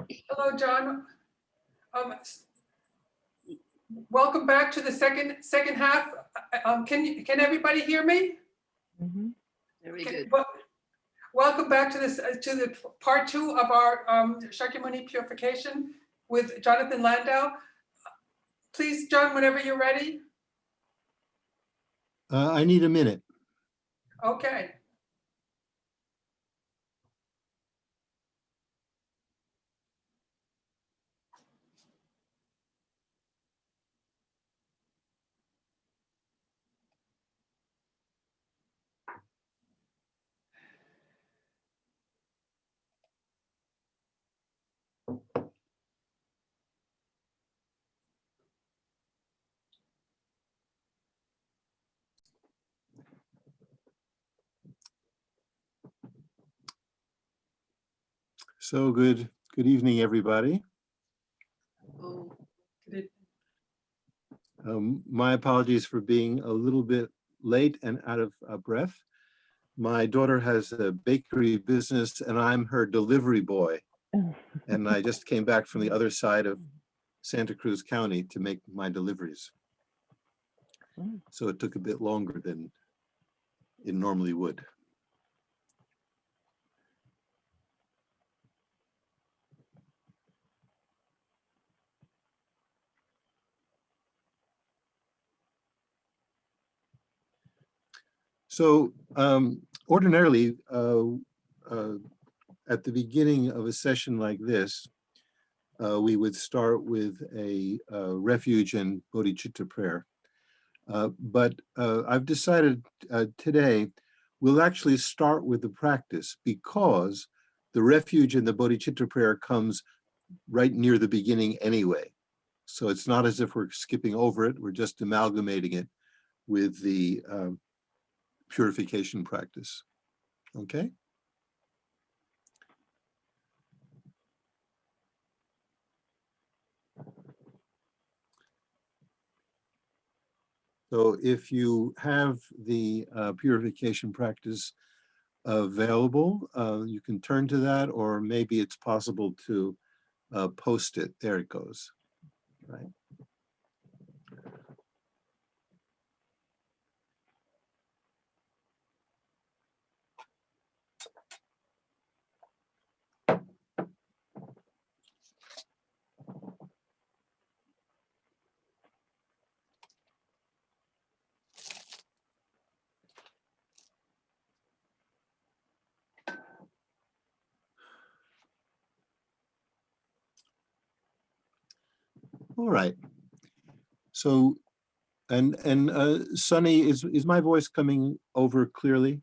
Hello, John. Um, Welcome back to the second half. Can everybody hear me? Mm-hmm. Very good. Welcome back to the part 2 of our Shakyamuni Purification with Jonathan Landaw. Please, John, whenever you're ready. I need a minute. Okay. So good evening, everybody. Oh, My apologies for being a little bit late and out of breath. My daughter has a bakery business and I'm her delivery boy. And I just came back from the other side of Santa Cruz County to make my deliveries. So it took a bit longer than it normally would. So ordinarily, at the beginning of a session like this, we would start with a refuge and bodhicitta prayer. But I've decided today we'll actually start with the practice because the refuge and the bodhicitta prayer comes right near the beginning anyway. So it's not as if we're skipping over it, we're just amalgamating it with the purification practice. Okay? So if you have the purification practice available, you can turn to that, or maybe it's possible to post it. There it goes, right? All right. So, and Sunny, is my voice coming over clearly?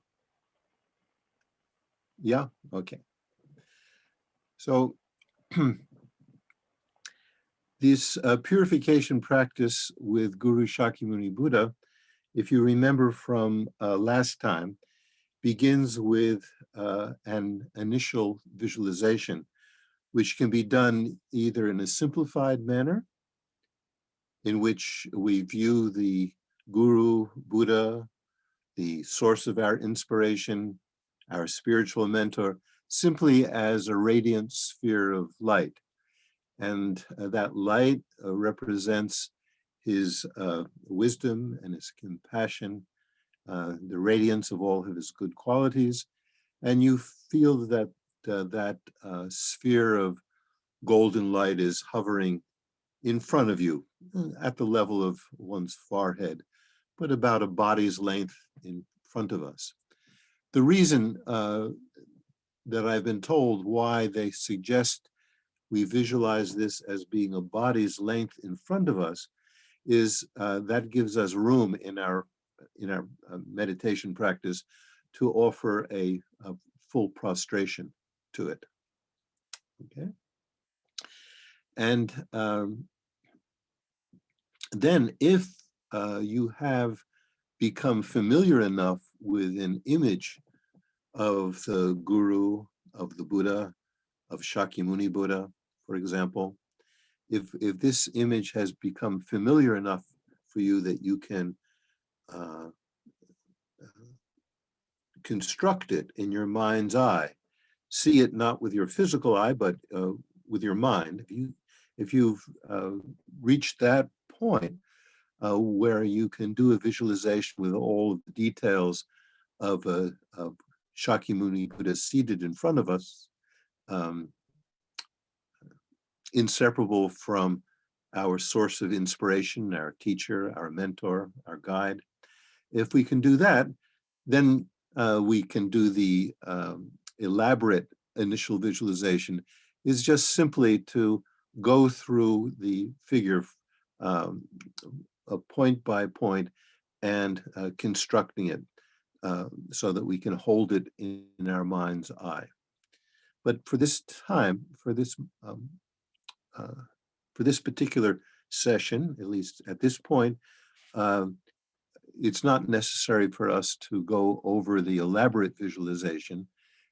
Yeah. Okay. So, this purification practice with Guru Shakyamuni Buddha, if you remember from last time, begins with an initial visualization, which can be done either in a simplified manner, in which we view the Guru, Buddha, the source of our inspiration, our spiritual mentor, simply as a radiant sphere of light. And that light represents his wisdom and his compassion, the radiance of all of his good qualities. And you feel that that sphere of golden light is hovering in front of you at the level of one's forehead, but about a body's length in front of us. The reason that I've been told why they suggest we visualize this as being a body's length in front of us is that gives us room in our meditation practice to offer a full prostration to it. Okay. And then if you have become familiar enough with an image of the Guru, of the Buddha, of Shakyamuni Buddha, for example, if this image has become familiar enough for you that you can construct it in your mind's eye, see it not with your physical eye, but with your mind, if you've reached that point where you can do a visualization with all of the details of Shakyamuni Buddha seated in front of us, inseparable from our source of inspiration, our teacher, our mentor, our guide. If we can do that, then we can do the elaborate initial visualization, is just simply to go through the figure point by point and constructing it so that we can hold it in our mind's eye. But for this time, for this particular session, at least at this point, it's not necessary for us to go over the elaborate visualization.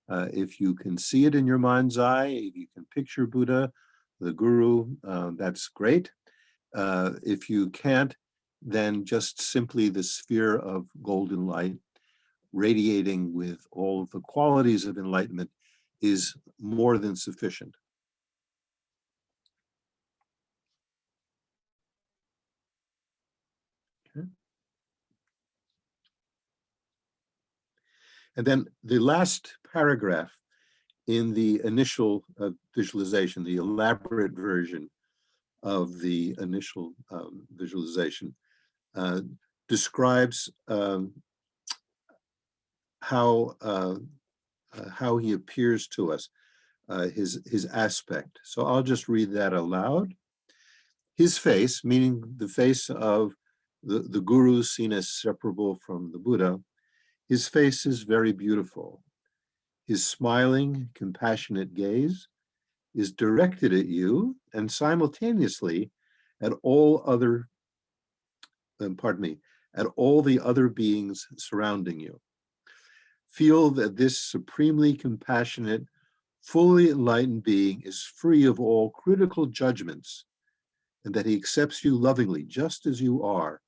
If you can see it in your mind's eye, if you can picture Buddha, the Guru, that's great. If you can't, then just simply the sphere of golden light radiating with all of the qualities of enlightenment is more than sufficient. Okay. And then the last paragraph in the initial visualization, the elaborate version of the initial visualization, describes how he appears to us, his aspect. So I'll just read that aloud. His face, meaning the face of the Guru seen as separable from the Buddha, his face is very beautiful. His smiling, compassionate gaze is directed at you and simultaneously at all other, at all the other beings surrounding you. Feel that this supremely compassionate, fully enlightened being is free of all critical judgments and that he accepts you lovingly just as you are,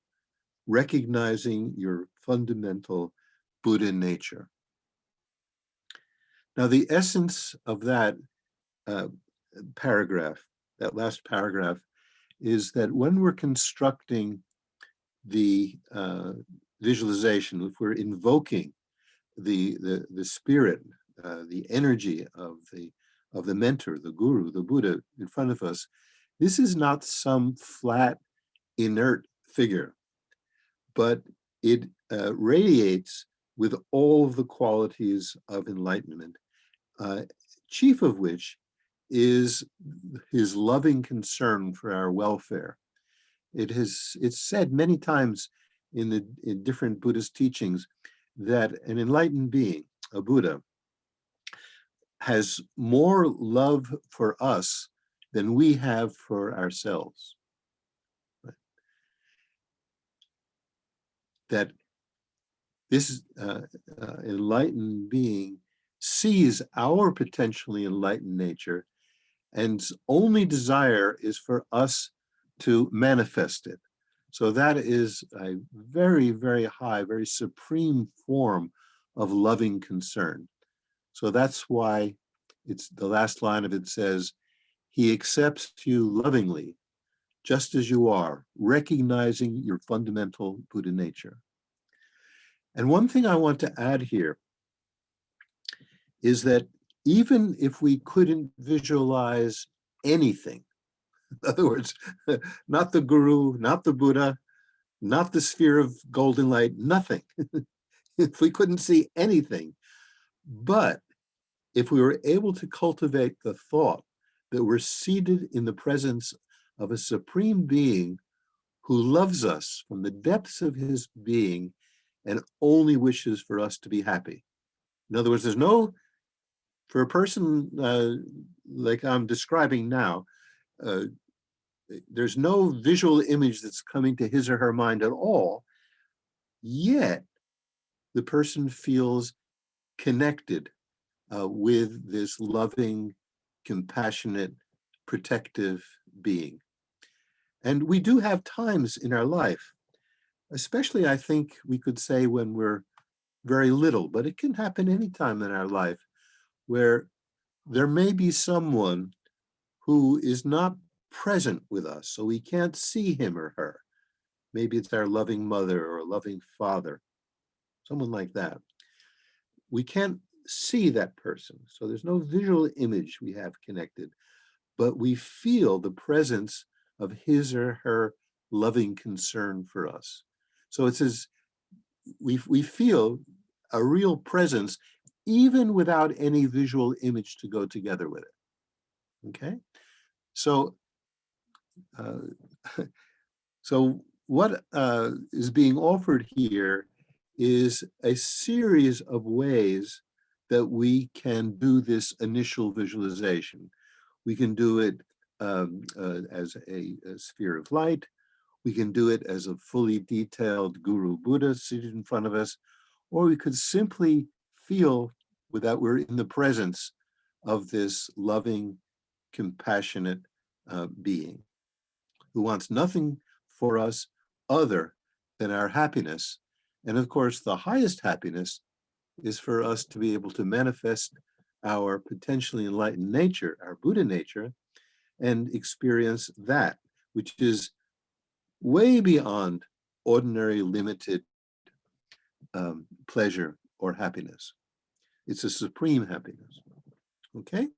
recognizing your fundamental Buddha nature. Now, the essence of that paragraph, that last paragraph, is that when we're constructing the visualization, if we're invoking the spirit, the energy of the mentor, the Guru, the Buddha in front of us, this is not some flat, inert figure, but it radiates with all of the qualities of enlightenment, chief of which is his loving concern for our welfare. It's said many times in different Buddhist teachings that an enlightened being, a Buddha, has more love for us than we have for ourselves. Right? That this enlightened being sees our potentially enlightened nature, and only desire is for us to manifest it. So that is a very, very high, very supreme form of loving concern. So that's why it's the last line of it says, he accepts you lovingly, just as you are, recognizing your fundamental Buddha nature. And one thing I want to add here is that even if we couldn't visualize anything, in other words, not the Guru, not the Buddha, not the sphere of golden light, nothing. If we couldn't see anything, but if we were able to cultivate the thought that we're seated in the presence of a supreme being who loves us from the depths of his being and only wishes for us to be happy. In other words, there's no, for a person like I'm describing now, there's no visual image that's coming to his or her mind at all, yet the person feels connected with this loving, compassionate, protective being. And we do have times in our life, especially I think we could say when we're very little, but it can happen anytime in our life, where there may be someone who is not present with us, so we can't see him or her. Maybe it's our loving mother or a loving father, someone like that. We can't see that person, so there's no visual image we have connected, but we feel the presence of his or her loving concern for us. So it's as we feel a real presence even without any visual image to go together with it. Okay, so so what is being offered here is a series of ways that we can do this initial visualization. We can do it as a sphere of light. We can do it as a fully detailed Guru Buddha seated in front of us, or we could simply feel that we're in the presence of this loving, compassionate being who wants nothing for us other than our happiness. And of course, the highest happiness is for us to be able to manifest our potentially enlightened nature, our Buddha nature, and experience that, which is way beyond ordinary limited pleasure or happiness. It's a supreme happiness. Okay?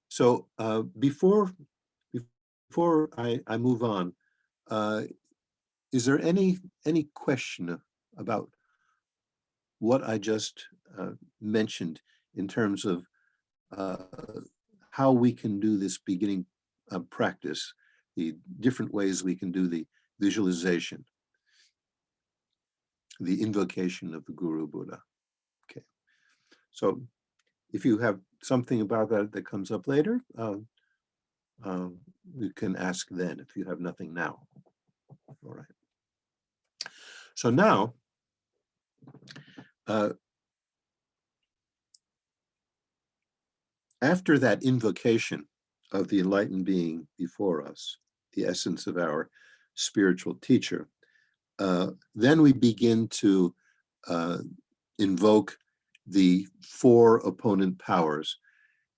So before I move on, is there any question about what I just mentioned in terms of how we can do this beginning practice, the different ways we can do the visualization, the invocation of the Guru Buddha? Okay, so if you have something about that comes up later, you can ask then if you have nothing now. All right. So now, after that invocation of the enlightened being before us, the essence of our spiritual teacher, then we begin to invoke the four opponent powers,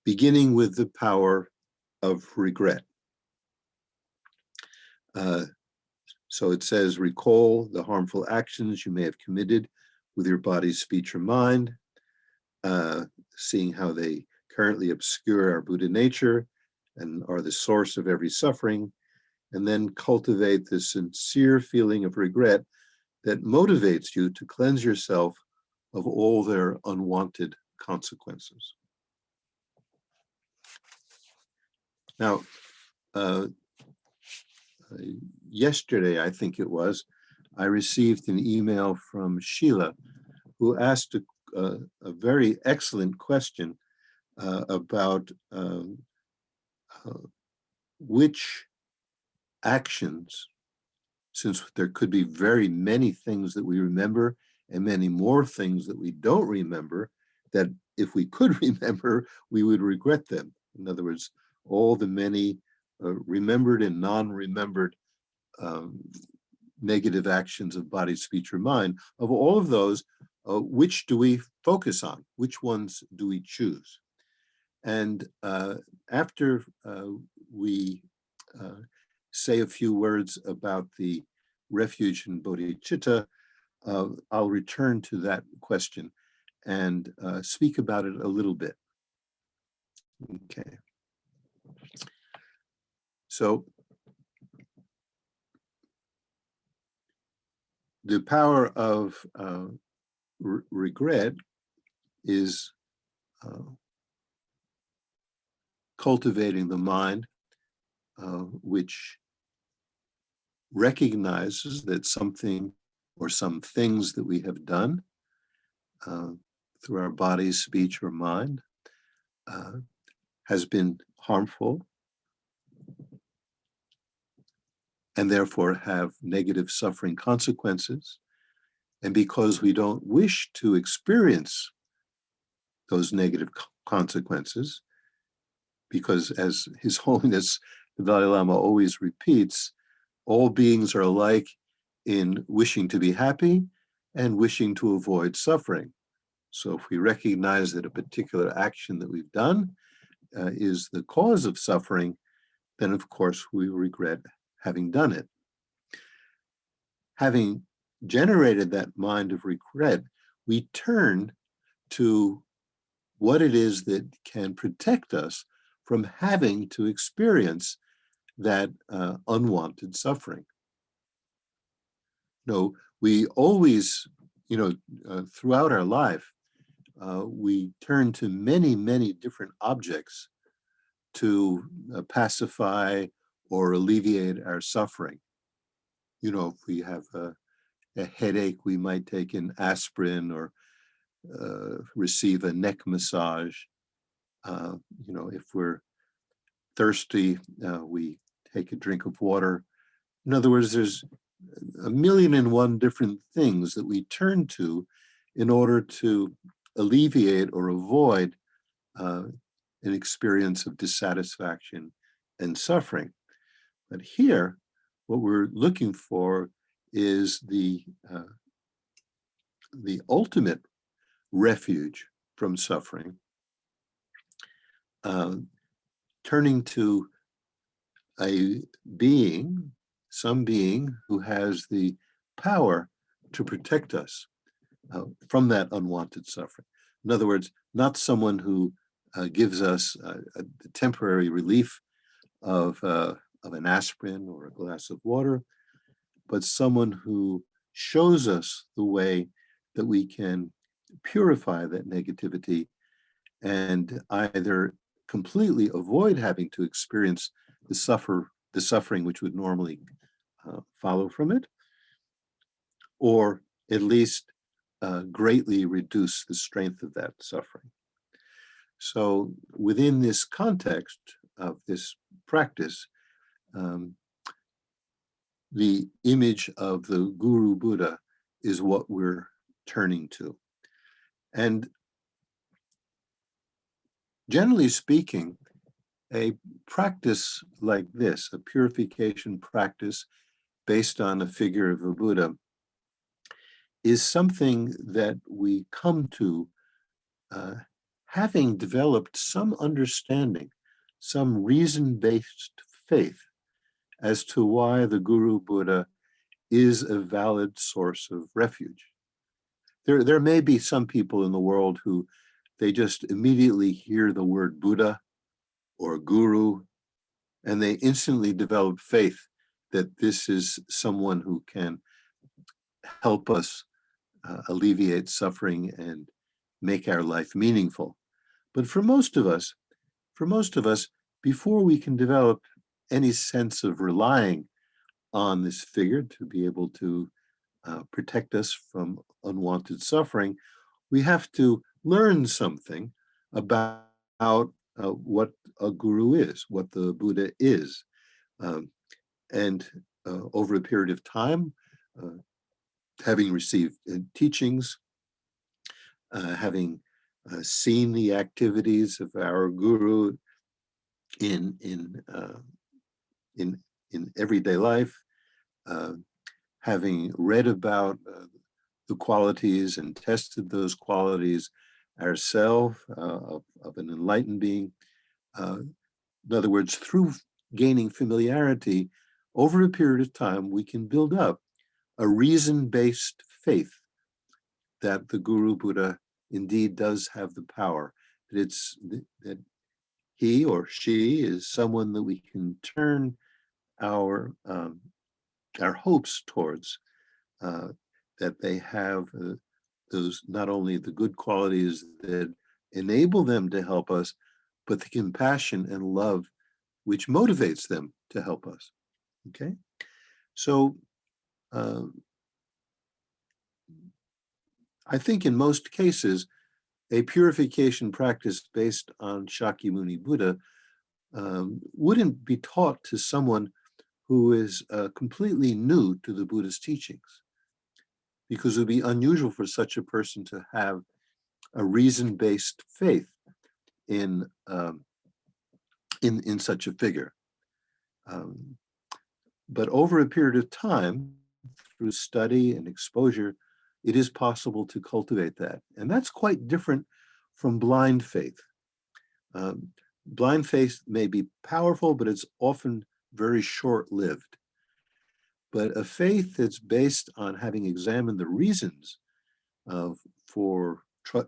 beginning with the power of regret. So it says, recall the harmful actions you may have committed with your body, speech, or mind, seeing how they currently obscure our Buddha nature and are the source of every suffering, and then cultivate this sincere feeling of regret that motivates you to cleanse yourself of all their unwanted consequences. Now, yesterday, I think it was, I received an email from Sheila, who asked a very excellent question about which actions, since there could be very many things that we remember and many more things that we don't remember, that if we could remember, we would regret them. In other words, all the many remembered and non-remembered negative actions of body, speech, or mind, of all of those, which do we focus on? Which ones do we choose? And after we say a few words about the refuge in bodhicitta, I'll return to that question and speak about it a little bit. Okay. So the power of regret is cultivating the mind, which recognizes that something or some things that we have done through our body, speech, or mind has been harmful and therefore have negative suffering consequences. And because we don't wish to experience those negative consequences, because as His Holiness the Dalai Lama always repeats, all beings are alike in wishing to be happy and wishing to avoid suffering. So if we recognize that a particular action that we've done is the cause of suffering, then of course we regret having done it. Having generated that mind of regret, we turn to what it is that can protect us from having to experience that unwanted suffering. No, we always, throughout our life, we turn to many, many different objects to pacify or alleviate our suffering. If we have a headache, we might take an aspirin or receive a neck massage. If we're thirsty, we take a drink of water. In other words, there's 1,000,001 different things that we turn to in order to alleviate or avoid an experience of dissatisfaction and suffering. But here, what we're looking for is the ultimate refuge from suffering, turning to a being, some being who has the power to protect us from that unwanted suffering. In other words, not someone who gives us a temporary relief of an aspirin or a glass of water, but someone who shows us the way that we can purify that negativity and either completely avoid having to experience the suffering which would normally follow from it, or at least greatly reduce the strength of that suffering. So within this context of this practice, the image of the Guru Buddha is what we're turning to. And generally speaking, a practice like this, a purification practice based on a figure of a Buddha, is something that we come to having developed some understanding, some reason-based faith as to why the Guru Buddha is a valid source of refuge. There may be some people in the world who they just immediately hear the word Buddha or Guru, and they instantly develop faith that this is someone who can help us alleviate suffering and make our life meaningful. But for most of us, before we can develop any sense of relying on this figure to be able to protect us from unwanted suffering, we have to learn something about what a guru is, what the Buddha is. And over a period of time, having received teachings, having seen the activities of our guru in everyday life, having read about the qualities and tested those qualities ourselves of an enlightened being. In other words, through gaining familiarity, over a period of time, we can build up a reason-based faith that the Guru Buddha indeed does have the power, that he or she is someone that we can turn our hopes towards, that they have those, not only the good qualities that enable them to help us, but the compassion and love which motivates them to help us. Okay, so I think in most cases, a purification practice based on Shakyamuni Buddha wouldn't be taught to someone who is completely new to the Buddha's teachings, because it would be unusual for such a person to have a reason-based faith in such a figure. But over a period of time, through study and exposure, it is possible to cultivate that. And that's quite different from blind faith. blind faith may be powerful, but it's often very short-lived. But a faith that's based on having examined the reasons for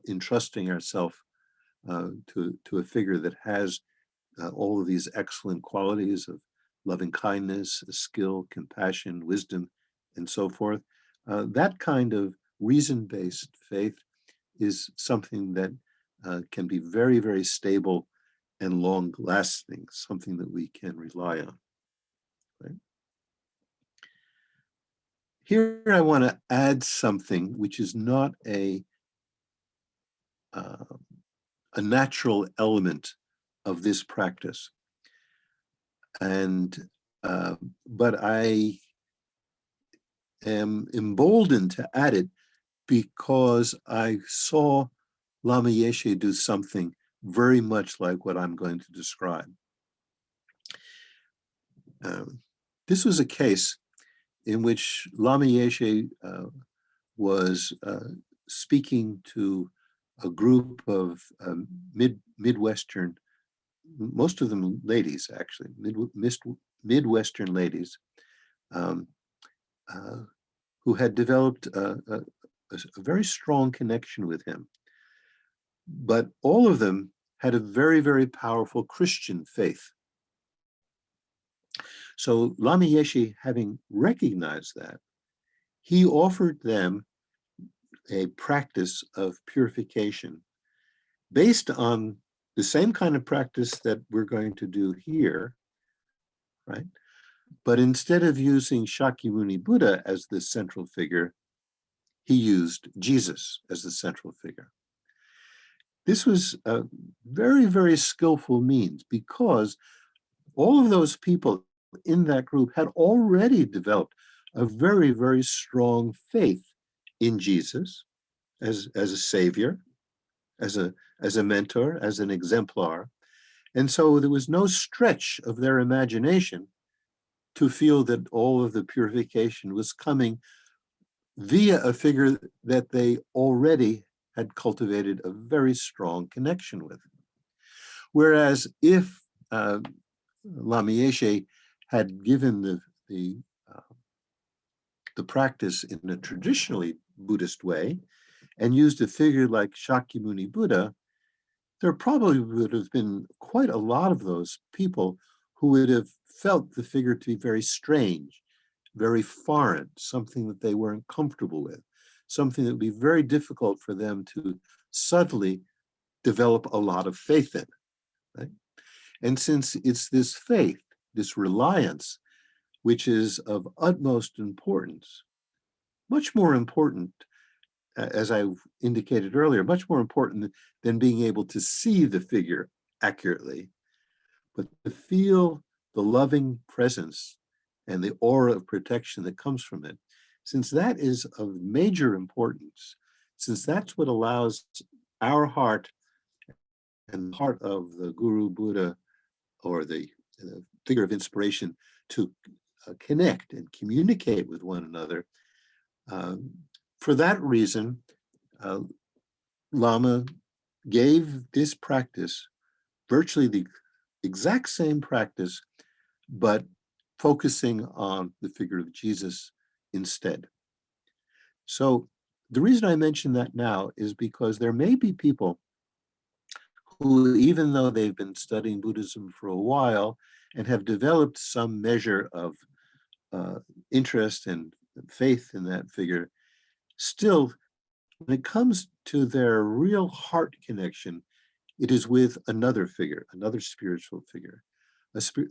entrusting ourselves to a figure that has all of these excellent qualities of loving kindness, skill, compassion, wisdom, and so forth. That kind of reason-based faith is something that can be very, very stable and long-lasting, something that we can rely on. Right? Here I want to add something which is not a natural element of this practice. And but I am emboldened to add it because I saw Lama Yeshe do something very much like what I'm going to describe. This was a case in which Lama Yeshe was speaking to a group of Midwestern, most of them ladies actually, Midwestern ladies, who had developed a very strong connection with him. But all of them had a very, very powerful Christian faith. So Lama Yeshe, having recognized that, he offered them a practice of purification based on the same kind of practice that we're going to do here, right? But instead of using Shakyamuni Buddha as the central figure, he used Jesus as the central figure. This was a very, very skillful means because all of those people in that group had already developed a very, very strong faith in Jesus as a savior, as a mentor, as an exemplar. And so there was no stretch of their imagination to feel that all of the purification was coming via a figure that they already had cultivated a very strong connection with. Whereas if Lama Yeshe had given the practice in a traditionally Buddhist way and used a figure like Shakyamuni Buddha, there probably would have been quite a lot of those people who would have felt the figure to be very strange, very foreign, something that they weren't comfortable with, something that would be very difficult for them to subtly develop a lot of faith in. Right? And since it's this faith, this reliance, which is of utmost importance, much more important, as I indicated earlier, much more important than being able to see the figure accurately, but to feel the loving presence and the aura of protection that comes from it. Since that is of major importance, since that's what allows our heart and the heart of the Guru Buddha or the figure of inspiration to connect and communicate with one another, for that reason, Lama gave this practice, virtually the exact same practice, but focusing on the figure of Jesus instead. So the reason I mention that now is because there may be people who, even though they've been studying Buddhism for a while and have developed some measure of interest and faith in that figure, still, when it comes to their real heart connection, it is with another figure, another spiritual figure,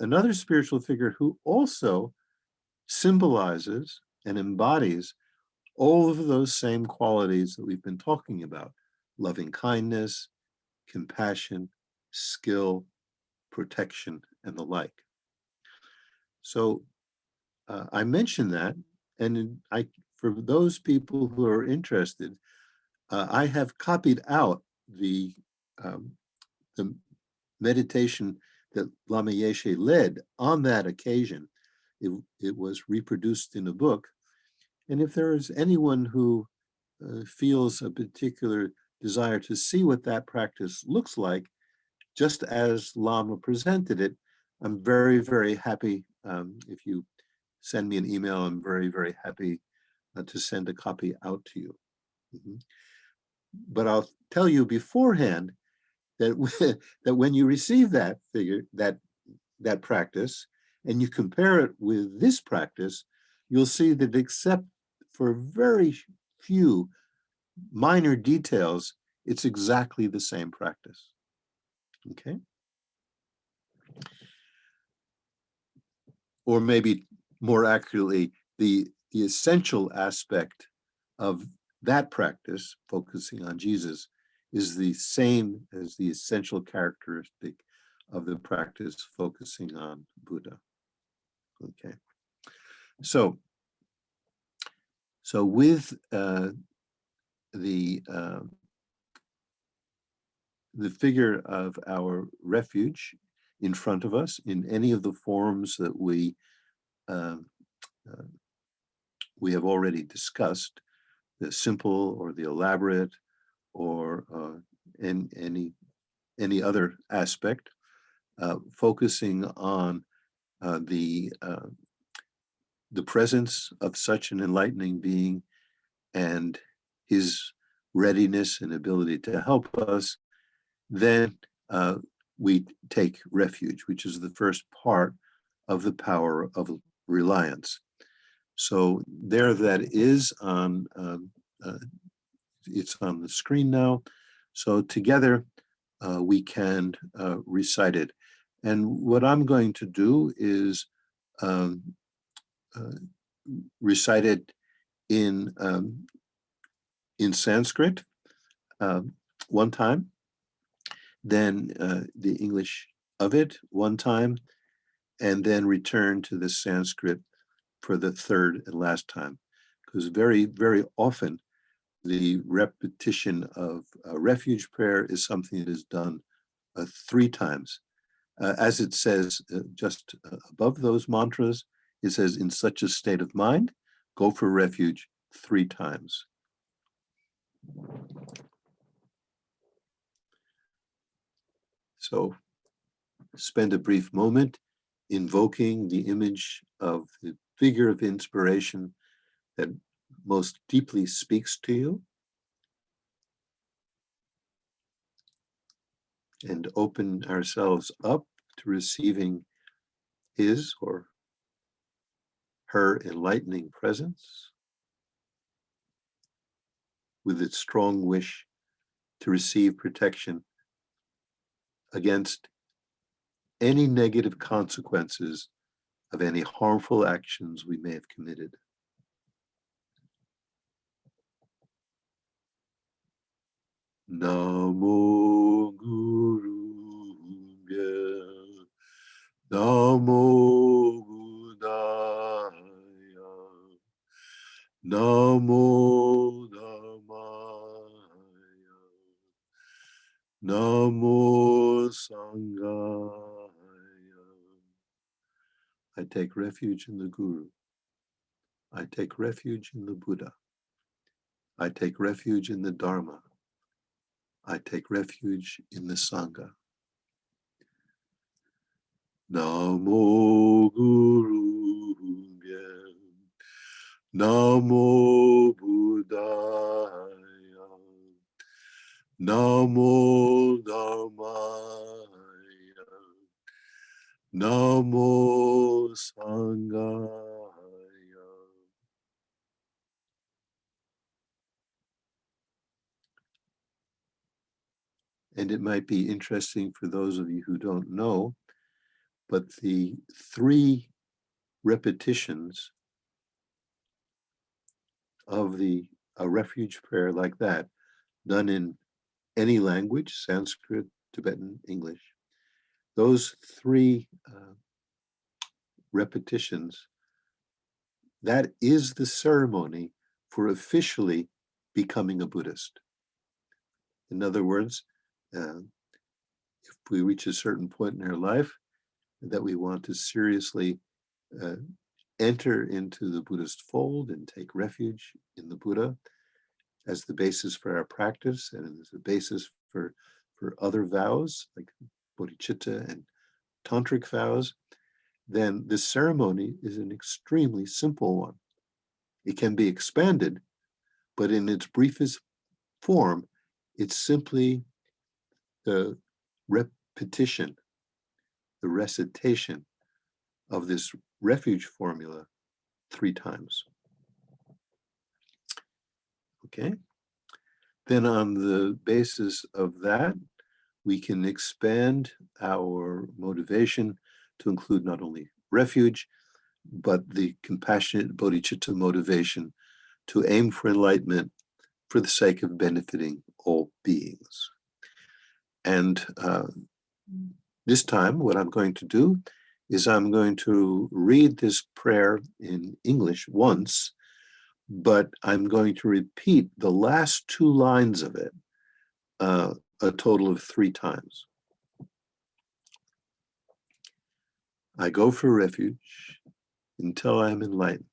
another spiritual figure who also symbolizes and embodies all of those same qualities that we've been talking about: loving kindness, compassion, skill, protection, and the like. So I mention that, and for those people who are interested, I have copied out the meditation that Lama Yeshe led on that occasion. It was reproduced in a book. And if there is anyone who feels a particular desire to see what that practice looks like, just as Lama presented it. I'm very, very happy. If you send me an email, I'm very, very happy to send a copy out to you. But I'll tell you beforehand that that when you receive that figure, that practice, and you compare it with this practice, you'll see that except for very few minor details, it's exactly the same practice. Okay? Or maybe more accurately, the essential aspect of that practice, focusing on Jesus, is the same as the essential characteristic of the practice focusing on Buddha. Okay. So with the figure of our refuge in front of us in any of the forms that we have already discussed, the simple or the elaborate or any other aspect, focusing on the presence of such an enlightening being and his readiness and ability to help us, then we take refuge, which is the first part of the power of reliance. So there that is on, it's on the screen now. So together we can recite it. And what I'm going to do is recite it in Sanskrit one time, then the English of it one time, and then return to the Sanskrit for the third and last time. Because very, very often the repetition of refuge prayer is something that is done 3 times. As it says just above those mantras, it says, in such a state of mind, go for refuge 3 times. So spend a brief moment invoking the image of the figure of inspiration that most deeply speaks to you, and open ourselves up to receiving his or her enlightening presence with its strong wish to receive protection against any negative consequences of any harmful actions we may have committed. Namo Gurubhya, Namo Buddhaya, Namo Dhammaya, Namo Sanghaya. I take refuge in the Guru. I take refuge in the Buddha. I take refuge in the Dharma. I take refuge in the Sangha. Namo Gurubhya, Namo Buddhaya, Namo Dhammaya, Namo Sanghaya. And it might be interesting for those of you who don't know, but the 3 repetitions of a refuge prayer like that, done in any language, Sanskrit, Tibetan, English, those 3 repetitions, that is the ceremony for officially becoming a Buddhist. In other words, if we reach a certain point in our life that we want to seriously enter into the Buddhist fold and take refuge in the Buddha as the basis for our practice and as the basis for other vows, like bodhicitta, and tantric vows, then this ceremony is an extremely simple one. It can be expanded, but in its briefest form, it's simply the repetition, the recitation of this refuge formula 3 times. Okay? Then on the basis of that, we can expand our motivation to include not only refuge, but the compassionate bodhicitta motivation to aim for enlightenment for the sake of benefiting all beings. And this time, what I'm going to do is I'm going to read this prayer in English once, but I'm going to repeat the last 2 lines of it a total of 3 times. I go for refuge until I am enlightened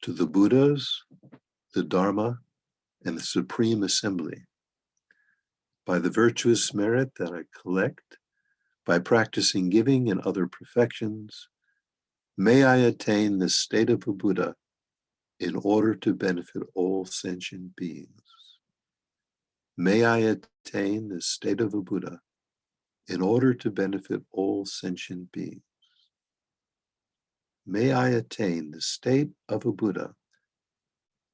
to the Buddhas, the Dharma, and the Supreme Assembly. By the virtuous merit that I collect, by practicing giving and other perfections, may I attain the state of a Buddha in order to benefit all sentient beings. May I attain the state of a Buddha in order to benefit all sentient beings. May I attain the state of a Buddha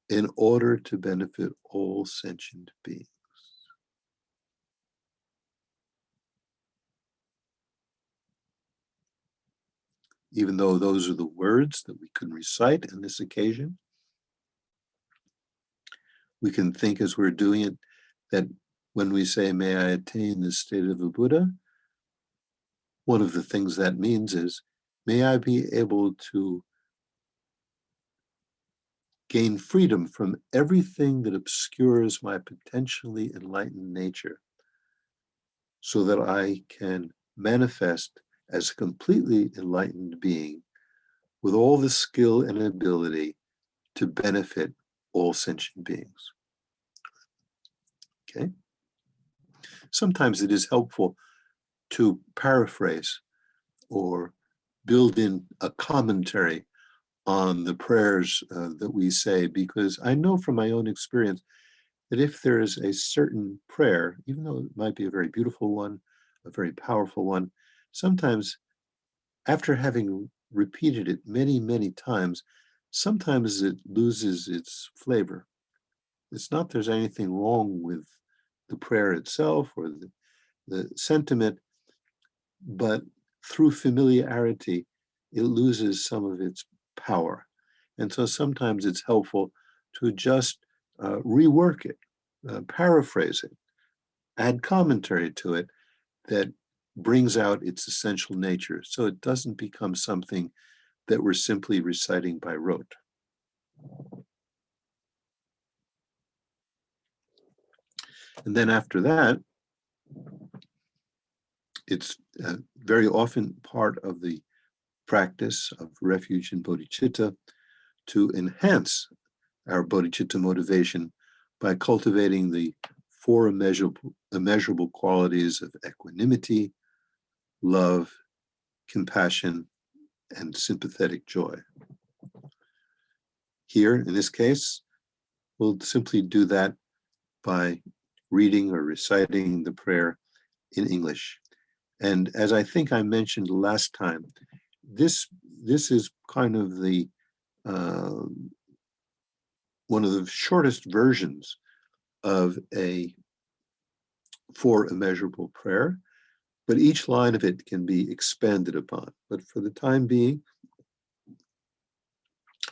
in order to benefit all sentient beings. Even though those are the words that we can recite on this occasion, we can think as we're doing it that when we say, may I attain the state of a Buddha, one of the things that means is, may I be able to gain freedom from everything that obscures my potentially enlightened nature, so that I can manifest as a completely enlightened being with all the skill and ability to benefit all sentient beings. Okay? Sometimes it is helpful to paraphrase or build in a commentary on the prayers that we say, because I know from my own experience that if there is a certain prayer, even though it might be a very beautiful one, a very powerful one, sometimes after having repeated it many, many times, sometimes it loses its flavor. It's not there's anything wrong with the prayer itself or the sentiment, but through familiarity, it loses some of its power. And so sometimes it's helpful to just rework it, paraphrase it, add commentary to it that brings out its essential nature, so it doesn't become something that we're simply reciting by rote. And then after that, it's very often part of the practice of refuge and bodhicitta to enhance our bodhicitta motivation by cultivating the 4 immeasurable qualities of equanimity, love, compassion, and sympathetic joy. Here, in this case, we'll simply do that by reading or reciting the prayer in English. And as I think I mentioned last time, this is kind of the one of the shortest versions of a 4 immeasurable prayer, but each line of it can be expanded upon. But for the time being,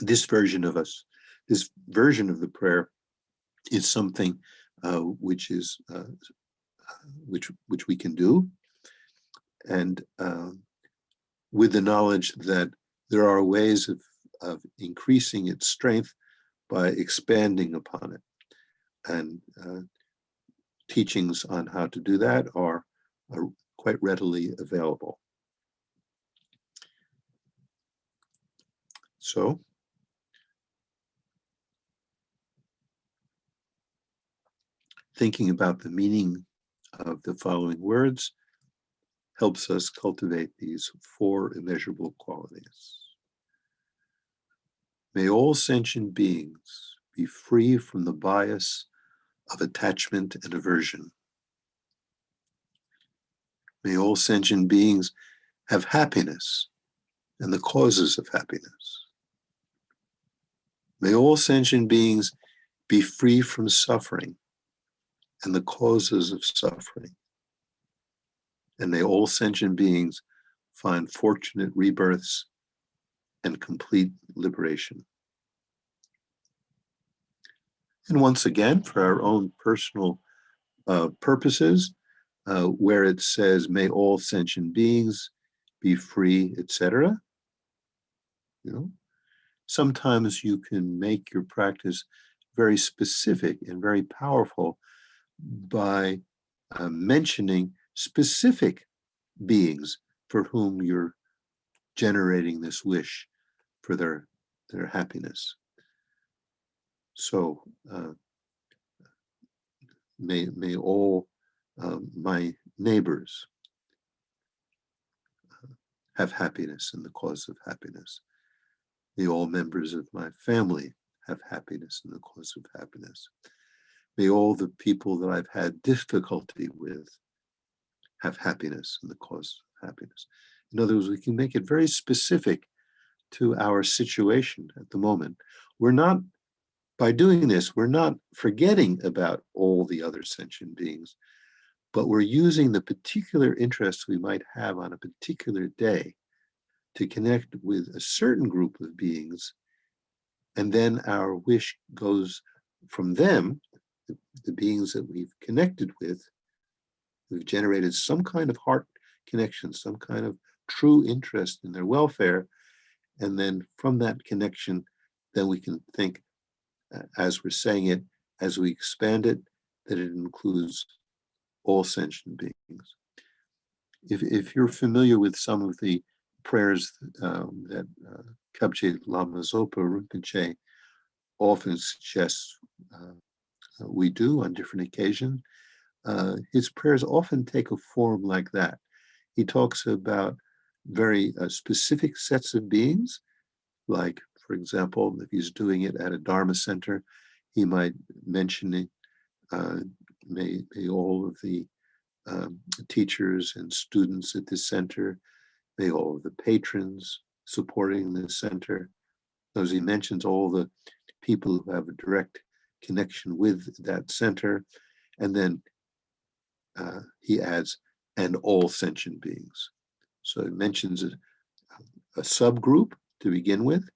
this version of the prayer is something which we can do, and with the knowledge that there are ways of increasing its strength by expanding upon it. And teachings on how to do that are quite readily available. So, thinking about the meaning of the following words, helps us cultivate these four immeasurable qualities. May all sentient beings be free from the bias of attachment and aversion. May all sentient beings have happiness and the causes of happiness. May all sentient beings be free from suffering and the causes of suffering. And may all sentient beings find fortunate rebirths and complete liberation. And once again, for our own personal purposes, where it says, may all sentient beings be free, etc. You know, sometimes you can make your practice very specific and very powerful by mentioning specific beings for whom you're generating this wish for their happiness. So may all my neighbors have happiness and the cause of happiness. May all members of my family have happiness and the cause of happiness. May all the people that I've had difficulty with have happiness and the cause of happiness. In other words, we can make it very specific to our situation at the moment. We're not, by doing this, we're not forgetting about all the other sentient beings, but we're using the particular interests we might have on a particular day to connect with a certain group of beings, and then our wish goes from them, the beings that we've connected with, we've generated some kind of heart connection, some kind of true interest in their welfare, and then from that connection, then we can think, as we're saying it, as we expand it, that it includes all sentient beings. If you're familiar with some of the prayers that Kabje Lama Zopa Rinpoche often suggests we do on different occasions, his prayers often take a form like that. He talks about very specific sets of beings, like, for example, if he's doing it at a Dharma center, he might mention it, may all of the teachers and students at this center, may all of the patrons supporting the center. As he mentions all the people who have a direct connection with that center, and then he adds, and all sentient beings. So it mentions a subgroup to begin with,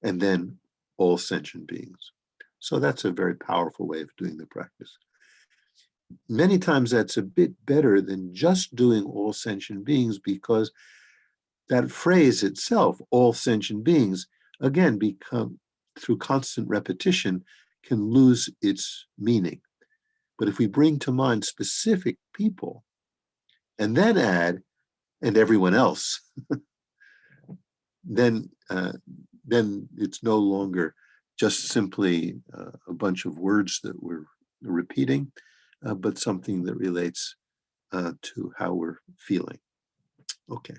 and then all sentient beings. So that's a very powerful way of doing the practice. Many times that's a bit better than just doing all sentient beings, because that phrase itself, all sentient beings, again, become, through constant repetition, can lose its meaning. But if we bring to mind specific people and then add, and everyone else, then it's no longer just simply a bunch of words that we're repeating, but something that relates to how we're feeling. Okay.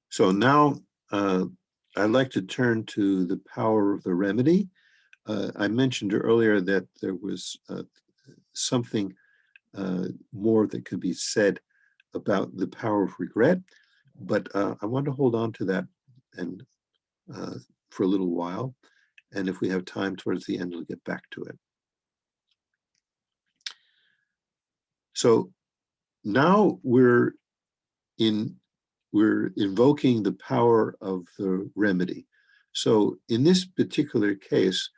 So now I'd like to turn to the power of the remedy. I mentioned earlier that there was something more that could be said about the power of regret, but I want to hold on to that and for a little while, and if we have time towards the end, we'll get back to it. So now we're invoking the power of the remedy. So in this particular case,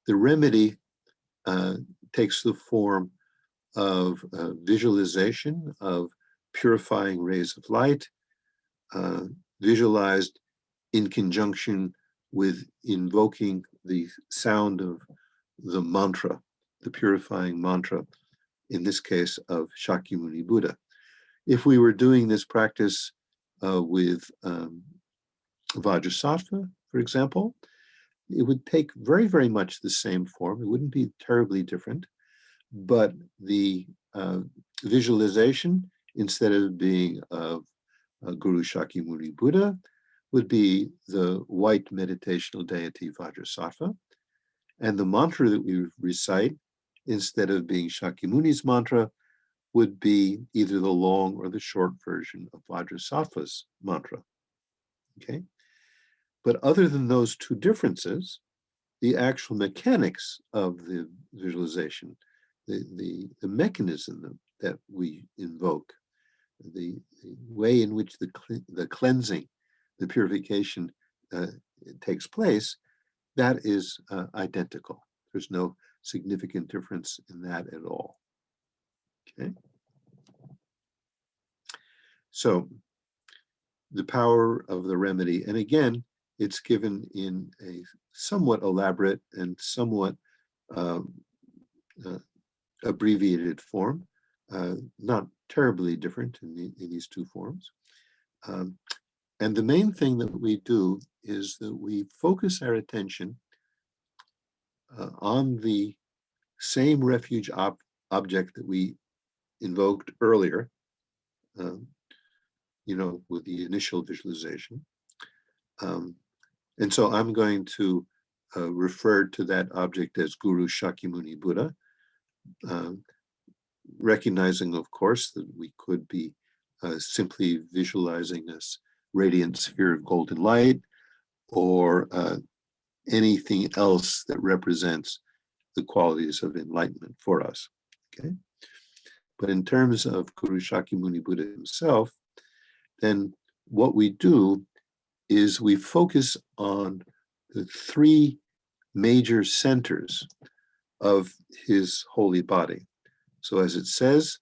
the remedy takes the form of visualization of purifying rays of light, visualized in conjunction with invoking the sound of the mantra, the purifying mantra, in this case of Shakyamuni Buddha. If we were doing this practice with Vajrasattva, for example, it would take very, very much the same form. It wouldn't be terribly different, but the visualization, instead of being of Guru Shakyamuni Buddha, would be the white meditational deity Vajrasattva. And the mantra that we recite, instead of being Shakyamuni's mantra, would be either the long or the short version of Vajrasattva's mantra. Okay? But other than those two differences, the actual mechanics of the visualization, the mechanism that we invoke, the way in which the cleansing, the purification takes place, that is identical. There's no significant difference in that at all. Okay. So the power of the remedy, and again, it's given in a somewhat elaborate and somewhat abbreviated form, not terribly different in these two forms. And the main thing that we do is that we focus our attention on the same refuge object that we invoked earlier, with the initial visualization. And so I'm going to refer to that object as Guru Shakyamuni Buddha, recognizing, of course, that we could be simply visualizing this radiant sphere of golden light, or anything else that represents the qualities of enlightenment for us. Okay. But in terms of Guru Shakyamuni Buddha himself, then what we do is we focus on the three major centers of his holy body. So as it says,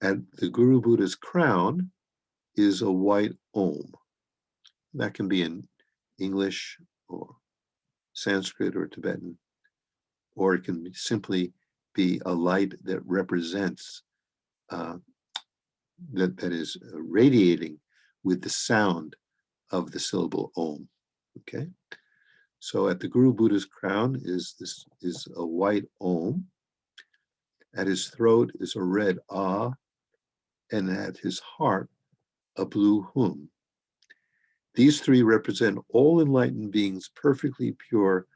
at the Guru Buddha's crown is a white Om. That can be in English or Sanskrit or Tibetan, or it can simply be a light that represents, that is radiating with the sound of the syllable Om. Okay, so at the Guru Buddha's crown is a white Om. At his throat is a red Ah, and at his heart a blue Hum. These three represent all enlightened beings, perfectly pure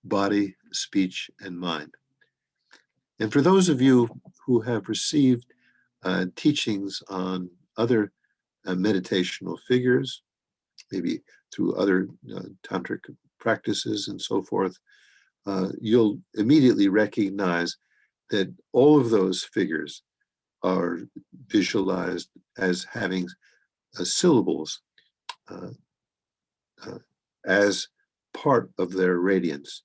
body, speech, and mind. And for those of you who have received teachings on other meditational figures, maybe through other tantric practices and so forth, you'll immediately recognize that all of those figures are visualized as having syllables as part of their radiance.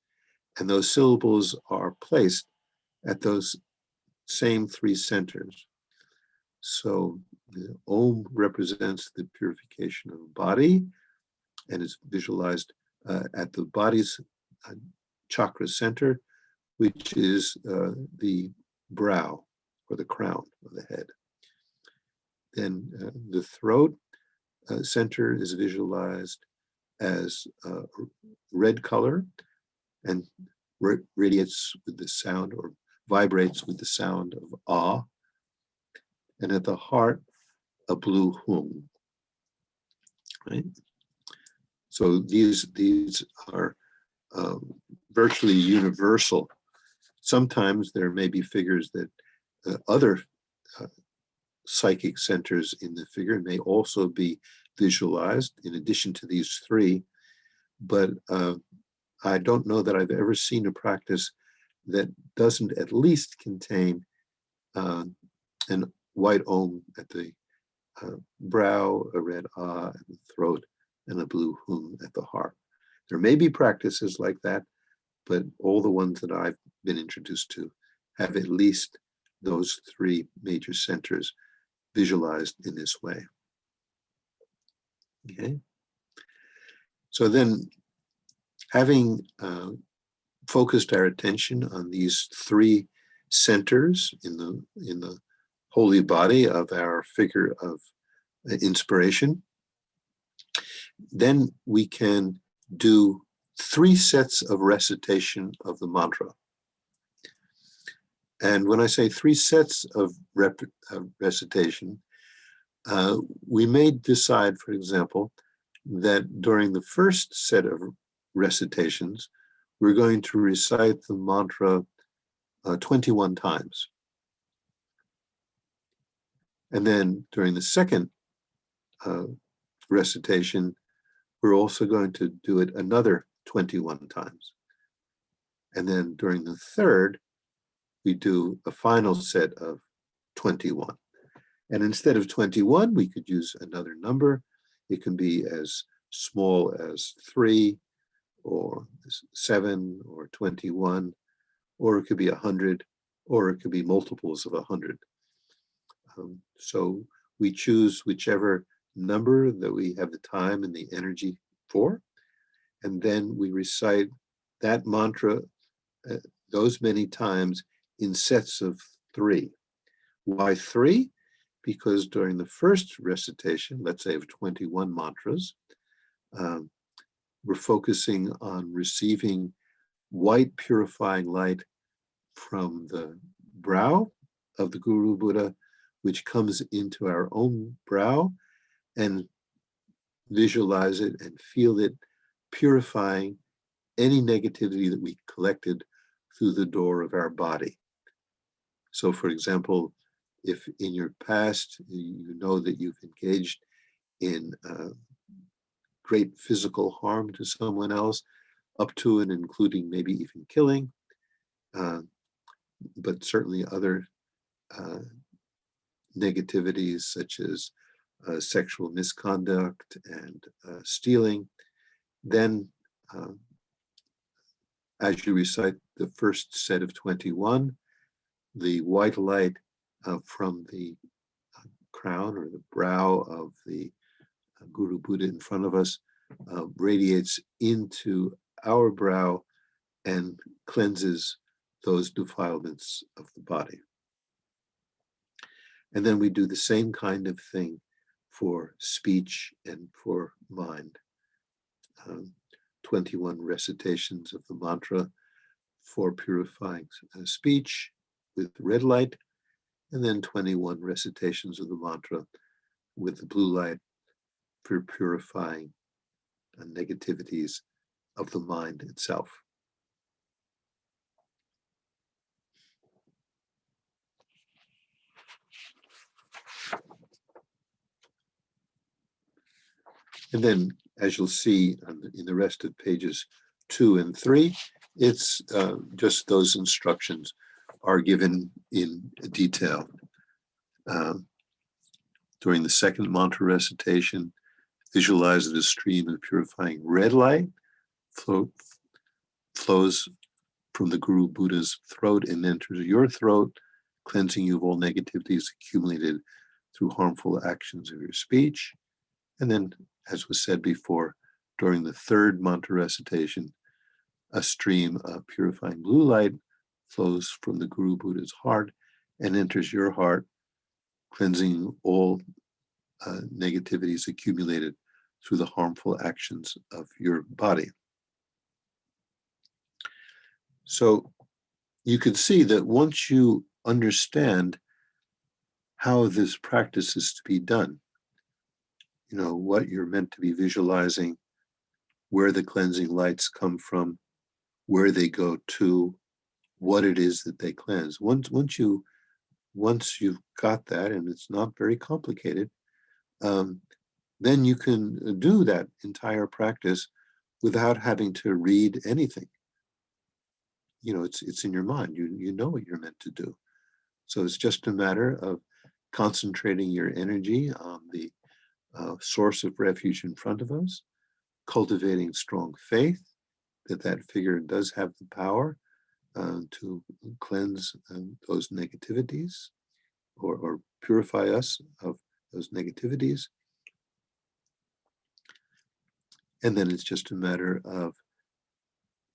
And those syllables are placed at those same three centers. So the Om represents the purification of the body and is visualized at the body's chakra center, which is the brow or the crown of the head. Then the throat center is visualized as red color and radiates with the sound, or vibrates with the sound of Ah. And at the heart, a blue Hum. Right? So these are virtually universal. Sometimes there may be figures that other psychic centers in the figure may also be visualized in addition to these three, but I don't know that I've ever seen a practice that doesn't at least contain an white Om at the brow, a red Ah at the throat, and a blue Hum at the heart. There may be practices like that, but all the ones that I've been introduced to have at least those three major centers visualized in this way. Okay. So then, having focused our attention on these three centers in the holy body of our figure of inspiration, then we can do 3 sets of recitation of the mantra. And when I say 3 sets of recitation, we may decide, for example, that during the first set of recitations, we're going to recite the mantra 21 times. And then during the second recitation, we're also going to do it another 21 times. And then during the third, we do a final set of 21. And instead of 21, we could use another number. It can be as small as 3 or 7 or 21, or it could be 100, or it could be multiples of 100. So we choose whichever number that we have the time and the energy for, and then we recite that mantra those many times in sets of 3. Why 3? Because during the first recitation, let's say of 21 mantras, we're focusing on receiving white purifying light from the brow of the Guru Buddha, which comes into our own brow, and visualize it and feel it purifying any negativity that we collected through the door of our body. So for example, if in your past, you know that you've engaged in great physical harm to someone else, up to and including maybe even killing, but certainly other negativities such as sexual misconduct and stealing, then as you recite the first set of 21, the white light from the crown or the brow of the Guru Buddha in front of us radiates into our brow and cleanses those defilements of the body. And then we do the same kind of thing for speech and for mind. 21 recitations of the mantra for purifying speech with red light, and then 21 recitations of the mantra with the blue light for purifying negativities of the mind itself. And then, as you'll see in the rest of pages 2 and 3, it's just those instructions are given in detail. During the second mantra recitation, visualize that a stream of purifying red light flows from the Guru Buddha's throat and enters your throat, cleansing you of all negativities accumulated through harmful actions of your speech. And then, as was said before, during the third mantra recitation, a stream of purifying blue light flows from the Guru Buddha's heart and enters your heart, cleansing all negativities accumulated through the harmful actions of your body. So you can see that once you understand how this practice is to be done, you know, what you're meant to be visualizing, where the cleansing lights come from, where they go to, what it is that they cleanse. Once you've got that, and it's not very complicated, then you can do that entire practice without having to read anything. You know, it's in your mind. You know what you're meant to do. So it's just a matter of concentrating your energy on the source of refuge in front of us, cultivating strong faith that figure does have the power to cleanse those negativities or purify us of those negativities. And then it's just a matter of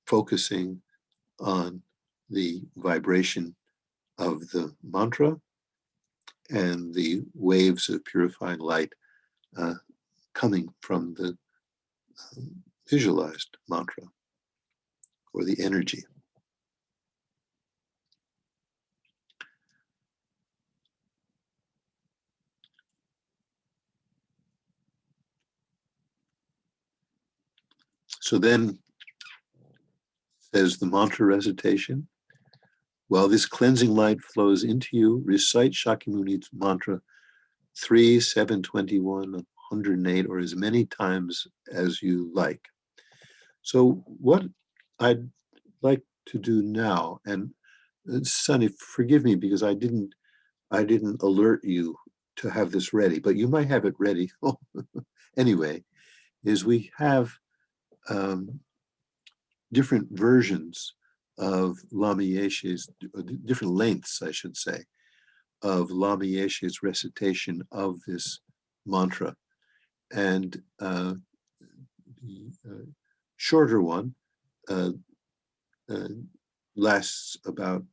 focusing on the vibration of the mantra and the waves of purifying light coming from the visualized mantra or the energy. So then, says the mantra recitation, while this cleansing light flows into you, recite Shakyamuni's mantra 3, 7, 21, 108, or as many times as you like. So what I'd like to do now, and Sunny, forgive me because I didn't alert you to have this ready, but you might have it ready anyway, is we have different versions of Lama Yeshe's, different lengths, I should say, of Lama Yeshe's recitation of this mantra. And the shorter one lasts about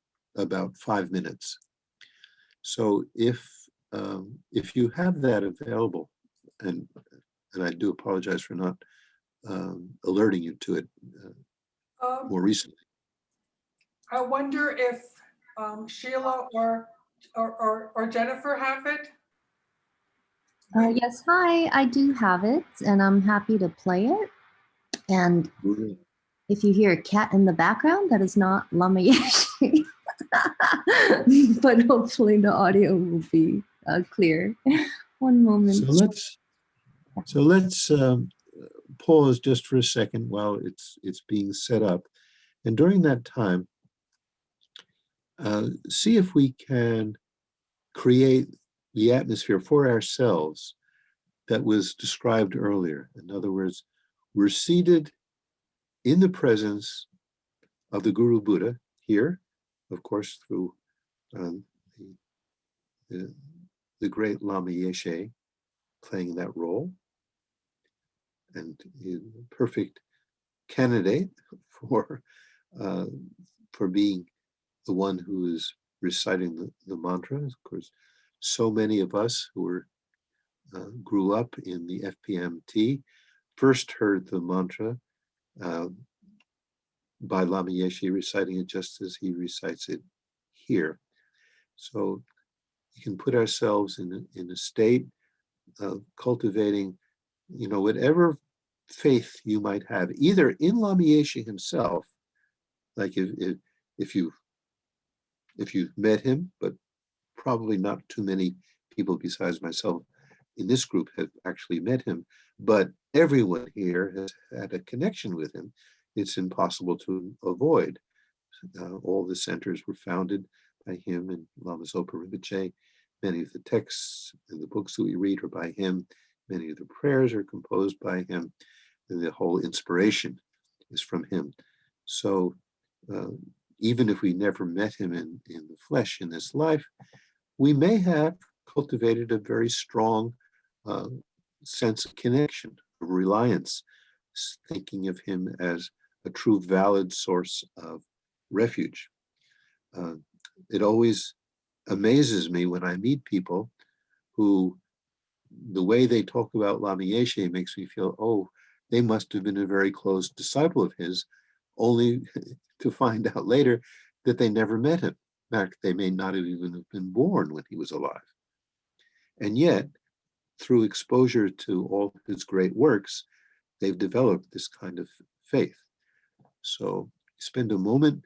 5 minutes. So if you have that available, and I do apologize for not alerting you to it more recently. I wonder if Sheila or Jennifer have it. Yes, hi, I do have it, and I'm happy to play it. And if you hear a cat in the background, that is not Lama Yeshe. But hopefully the audio will be clear. One moment. So let's pause just for a second while it's being set up, and during that time, see if we can create the atmosphere for ourselves that was described earlier. In other words, we're seated in the presence of the Guru Buddha here, of course, through the great Lama Yeshe playing that role, and a perfect candidate for being the one who is reciting the mantra. Of course, so many of us who were grew up in the FPMT first heard the mantra by Lama Yeshe reciting it just as he recites it here. So you can put ourselves in a state of cultivating, whatever faith you might have, either in Lama Yeshe himself, like if you've met him, but probably not too many people besides myself in this group have actually met him, but everyone here has had a connection with him. It's impossible to avoid. All the centers were founded by him and Lama Zopa Rinpoche. Many of the texts and the books that we read are by him. Many of the prayers are composed by him. And the whole inspiration is from him. So even if we never met him in the flesh in this life, we may have cultivated a very strong sense of connection, of reliance, thinking of him as a true valid source of refuge. It always amazes me when I meet people who, the way they talk about Lama Yeshe makes me feel, oh, they must have been a very close disciple of his, only to find out later that they never met him. In fact, they may not have even have been born when he was alive. And yet, through exposure to all his great works, they've developed this kind of faith. So spend a moment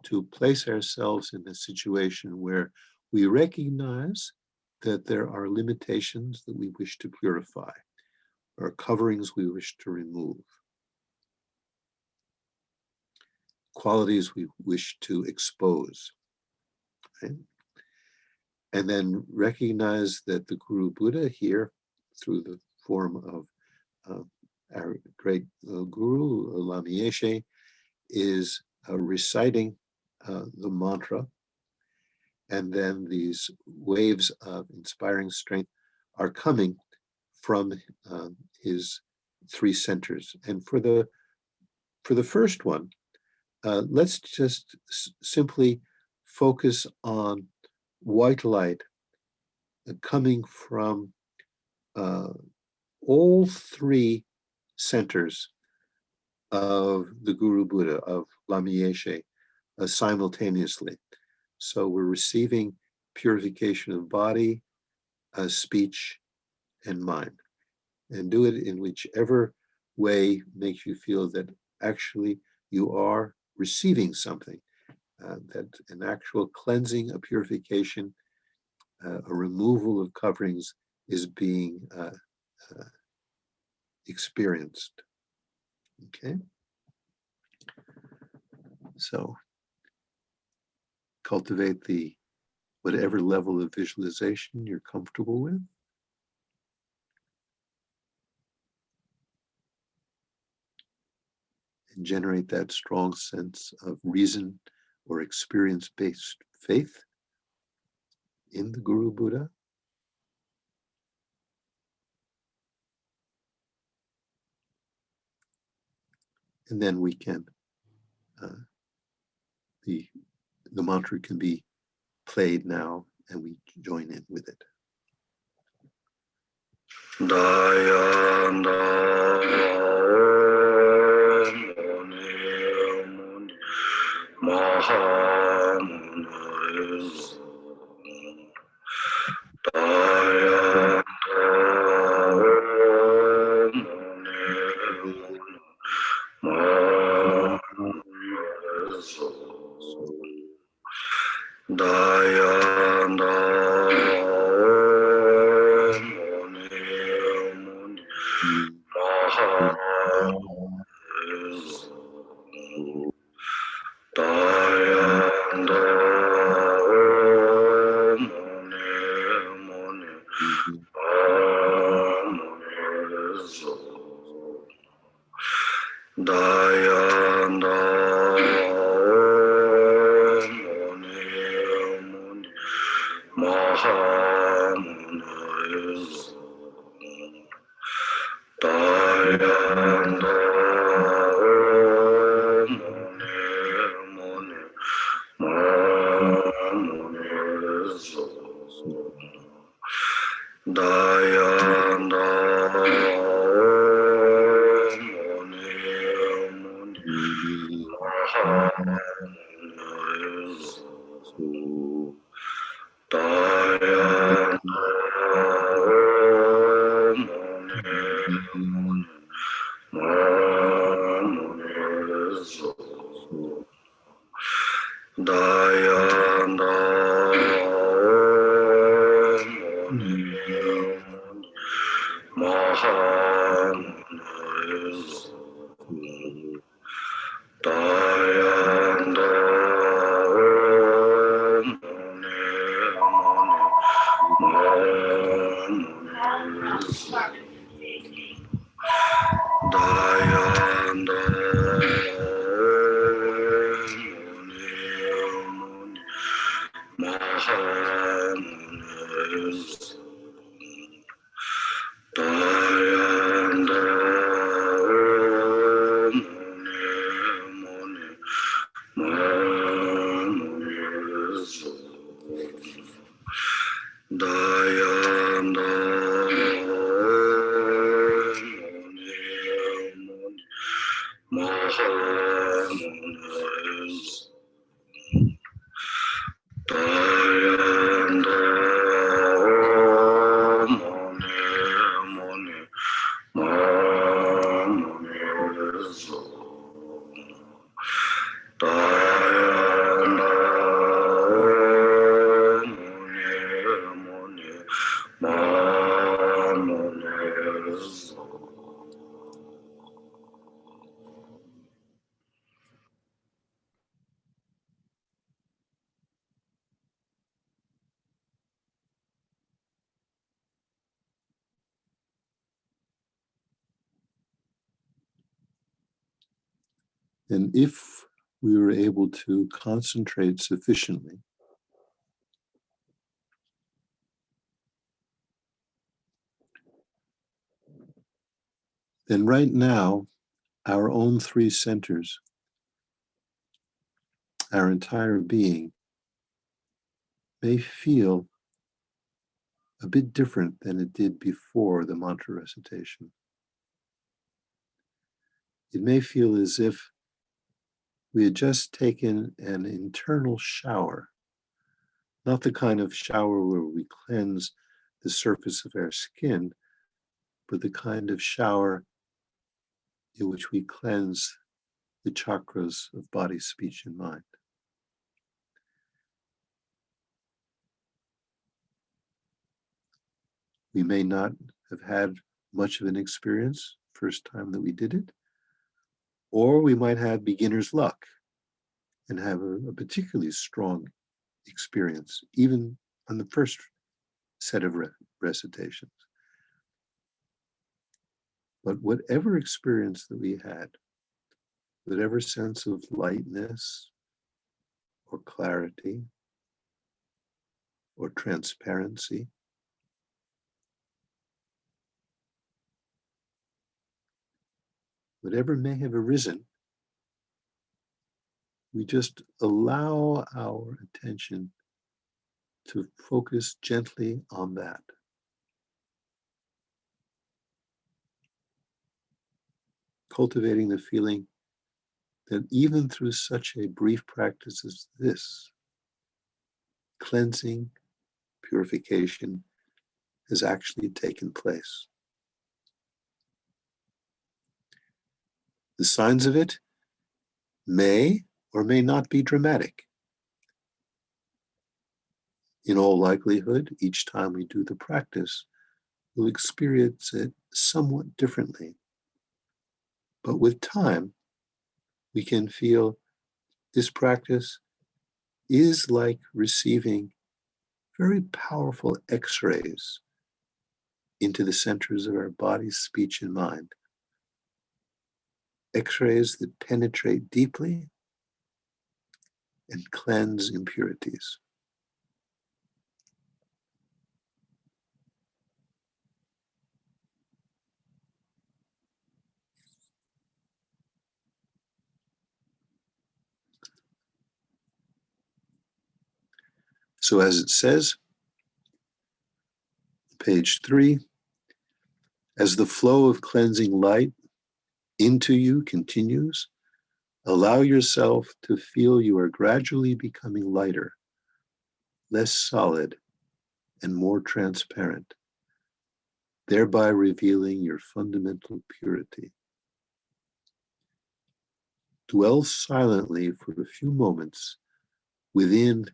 to place ourselves in a situation where we recognize that there are limitations that we wish to purify, or coverings we wish to remove, qualities we wish to expose. Right? And then recognize that the Guru Buddha here, through the form of our great Guru, Lama Yeshe, is reciting the mantra, and then these waves of inspiring strength are coming from his 3 centers. And for the first one, let's just simply focus on white light coming from all 3 centers of the Guru Buddha, of Lama Yeshe, simultaneously. So we're receiving purification of body, speech, and mind. And do it in whichever way makes you feel that actually you are receiving something, that an actual cleansing, a purification, a removal of coverings is being experienced. Okay? So cultivate the whatever level of visualization you're comfortable with. And generate that strong sense of reason or experience-based faith in the Guru Buddha. And then we can, the mantra can be played now, and we join in with it. And if we were able to concentrate sufficiently, then right now, our own three centers, our entire being, may feel a bit different than it did before the mantra recitation. it may feel as if we had just taken an internal shower, not the kind of shower where we cleanse the surface of our skin, but the kind of shower in which we cleanse the chakras of body, speech, and mind. We may not have had much of an experience first time that we did it, or we might have beginner's luck and have a particularly strong experience, even on the first set of recitations. But whatever experience that we had, whatever sense of lightness or clarity or transparency, whatever may have arisen, we just allow our attention to focus gently on that. Cultivating the feeling that even through such a brief practice as this, cleansing, purification has actually taken place. The signs of it may or may not be dramatic. In all likelihood, each time we do the practice, we'll experience it somewhat differently. But with time, we can feel this practice is like receiving very powerful X-rays into the centers of our body, speech, and mind. X-rays that penetrate deeply and cleanse impurities. So as it says, page 3, as the flow of cleansing light into you continues, allow yourself to feel you are gradually becoming lighter, less solid, and more transparent, thereby revealing your fundamental purity. Dwell silently for a few moments within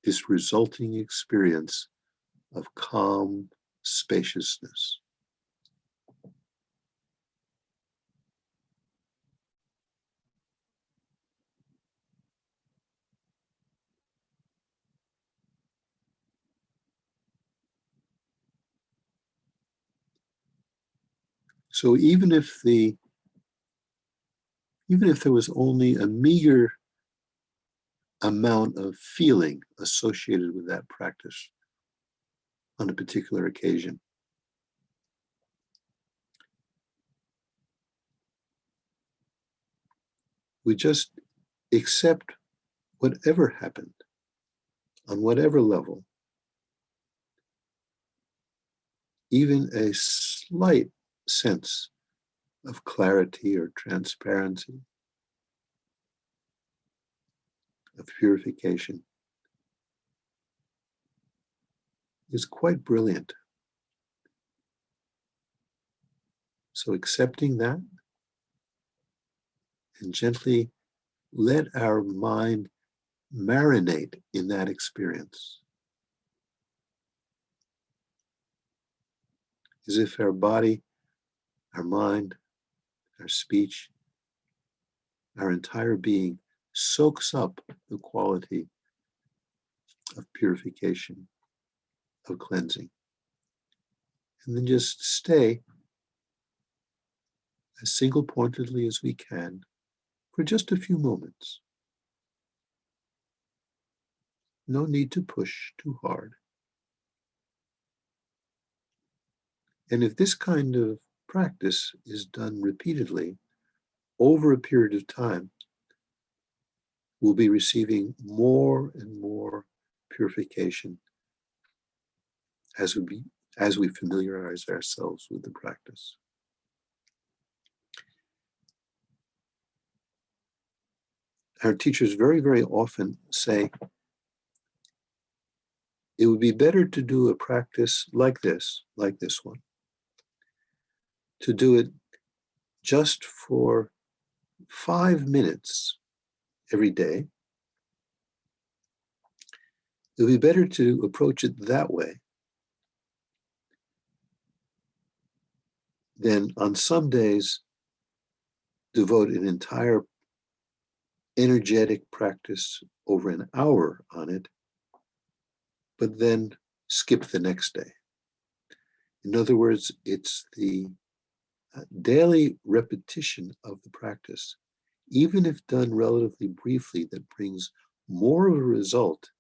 this resulting experience of calm spaciousness. So even if there was only a meager amount of feeling associated with that practice on a particular occasion, we just accept whatever happened on whatever level, even a slight sense of clarity or transparency, of purification, is quite brilliant. So accepting that and gently let our mind marinate in that experience, as if our body, our mind, our speech, our entire being soaks up the quality of purification, of cleansing. And then just stay as single-pointedly as we can for just a few moments. No need to push too hard. And if this kind of practice is done repeatedly over a period of time, we'll be receiving more and more purification as we familiarize ourselves with the practice. our teachers very, very often say, it would be better to do a practice like this one, to do it just for 5 minutes every day. It would be better to approach it that way than on some days devote an entire energetic practice over an hour on it, but then skip the next day. In other words, it's the daily repetition of the practice, even if done relatively briefly, that brings more of a result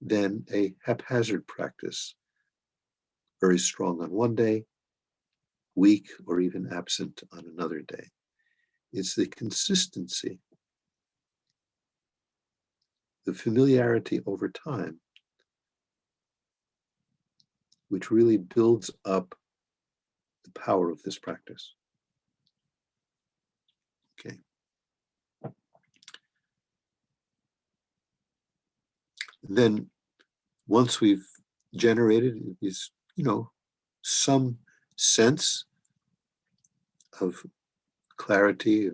than a haphazard practice, very strong on one day, weak or even absent on another day. It's the consistency, the familiarity over time, which really builds up the power of this practice. Okay. Then once we've generated is, some sense of clarity,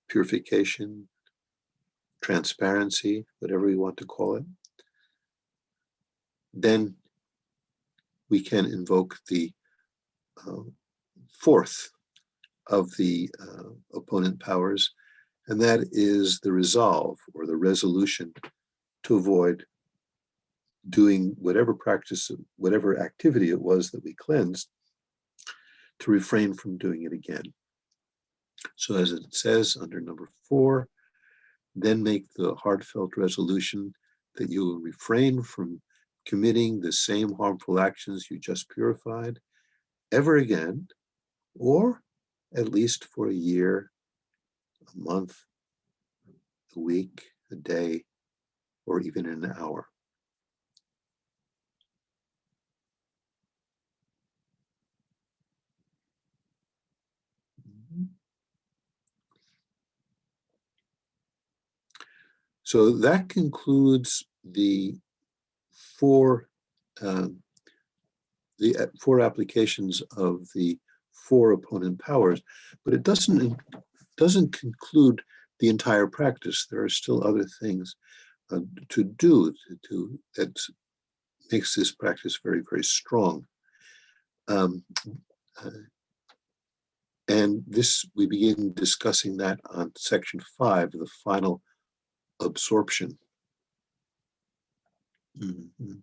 purification, transparency, whatever you want to call it, then we can invoke the fourth of the opponent powers, and that is the resolve or the resolution to avoid doing whatever practice, whatever activity it was that we cleansed, to refrain from doing it again. So as it says under number 4, then make the heartfelt resolution that you will refrain from committing the same harmful actions you just purified ever again, or at least for a year, a month, a week, a day, or even an hour. So that concludes the four applications of the 4 opponent powers, but it doesn't conclude the entire practice. There are still other things to do that makes this practice very, very strong. And this, we begin discussing that on section 5, the final absorption. Mm-hmm.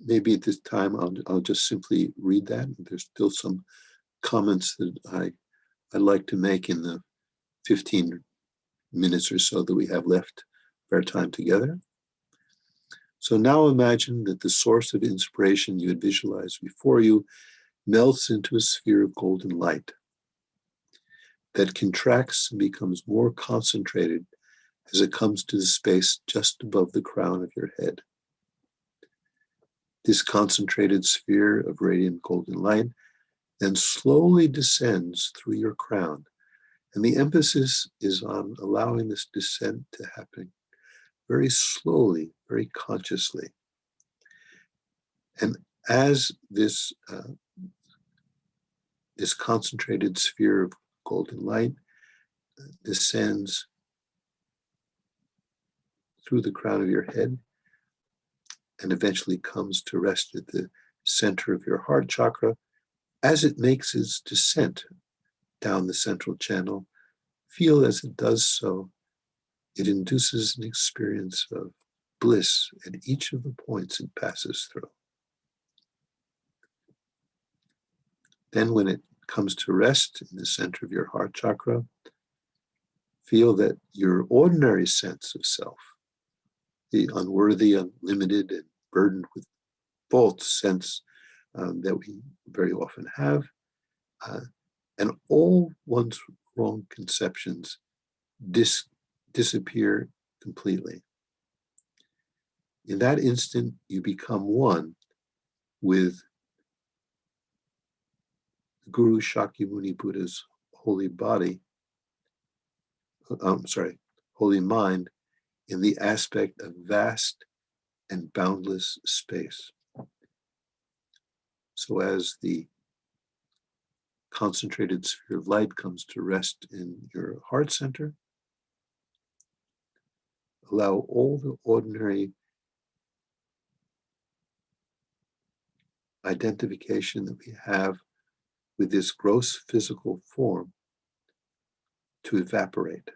Maybe at this time I'll just simply read that. There's still some comments that I'd like to make in the 15 minutes or so that we have left of our time together. So now imagine that the source of inspiration you had visualized before you melts into a sphere of golden light that contracts and becomes more concentrated as it comes to the space just above the crown of your head. This concentrated sphere of radiant golden light then slowly descends through your crown, and the emphasis is on allowing this descent to happen very slowly, very consciously. And as this concentrated sphere of golden light descends through the crown of your head and eventually comes to rest at the center of your heart chakra, as it makes its descent down the central channel, feel as it does so, it induces an experience of bliss at each of the points it passes through. Then when it comes to rest in the center of your heart chakra, feel that your ordinary sense of self, the unworthy, unlimited, and burdened with false sense that we very often have, and all one's wrong conceptions disappear completely. In that instant, you become one with Guru Shakyamuni Buddha's holy body, holy mind, in the aspect of vast and boundless space. So as the concentrated sphere of light comes to rest in your heart center, allow all the ordinary identification that we have with this gross physical form to evaporate.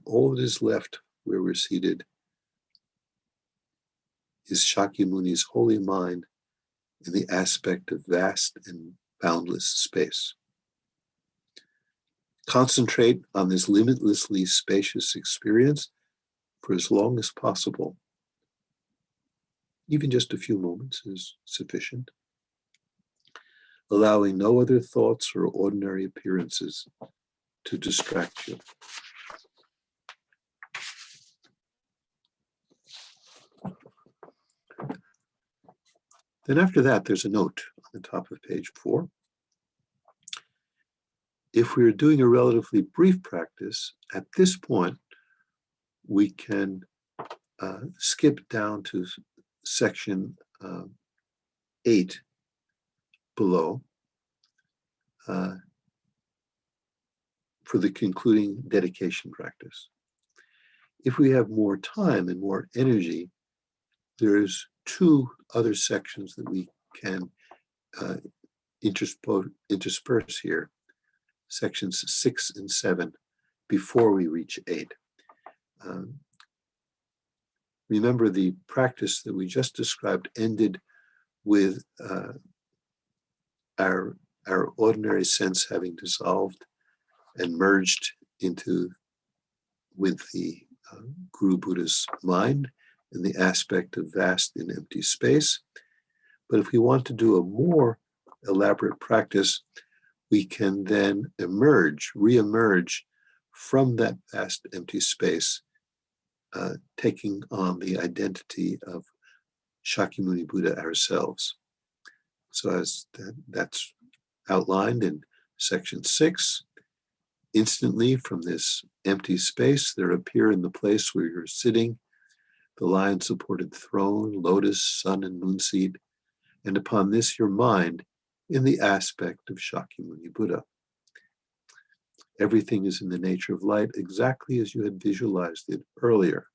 All that is left where we're seated is Shakyamuni's holy mind in the aspect of vast and boundless space. Concentrate on this limitlessly spacious experience for as long as possible. Even just a few moments is sufficient, allowing no other thoughts or ordinary appearances to distract you. Then after that, there's a note on the top of page 4. If we're doing a relatively brief practice, at this point, we can skip down to section 8 below for the concluding dedication practice. If we have more time and more energy, there's 2 other sections that we can intersperse here, sections 6 and 7, before we reach 8. Remember, the practice that we just described ended with our ordinary sense having dissolved and merged with the Guru Buddha's mind in the aspect of vast and empty space. But if we want to do a more elaborate practice, we can then re-emerge from that vast empty space, taking on the identity of Shakyamuni Buddha ourselves. So as that's outlined in section 6, instantly from this empty space, there appear in the place where you're sitting the lion-supported throne, lotus, sun, and moon seat, and upon this your mind in the aspect of Shakyamuni Buddha. Everything is in the nature of light exactly as you had visualized it earlier.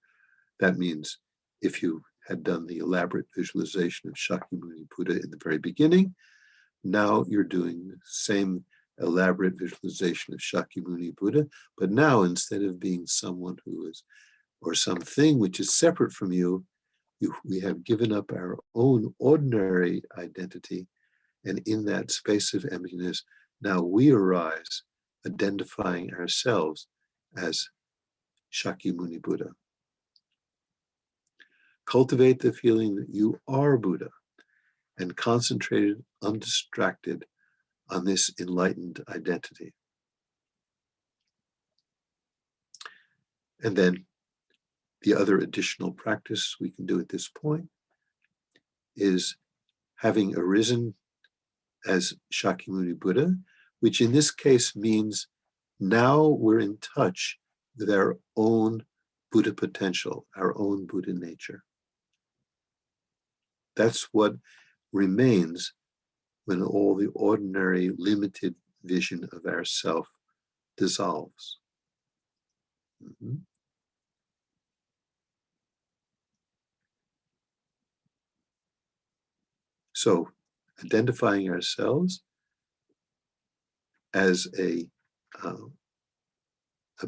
That means if you had done the elaborate visualization of Shakyamuni Buddha in the very beginning, now you're doing the same elaborate visualization of Shakyamuni Buddha, but now instead of being someone who is, or something which is separate from you, we have given up our own ordinary identity, and in that space of emptiness, now we arise, identifying ourselves as Shakyamuni Buddha. Cultivate the feeling that you are Buddha and concentrated, undistracted on this enlightened identity. And then the other additional practice we can do at this point is having arisen as Shakyamuni Buddha, which in this case means now we're in touch with our own Buddha potential, our own Buddha nature. That's what remains when all the ordinary limited vision of ourself dissolves. Mm-hmm. So, identifying ourselves as a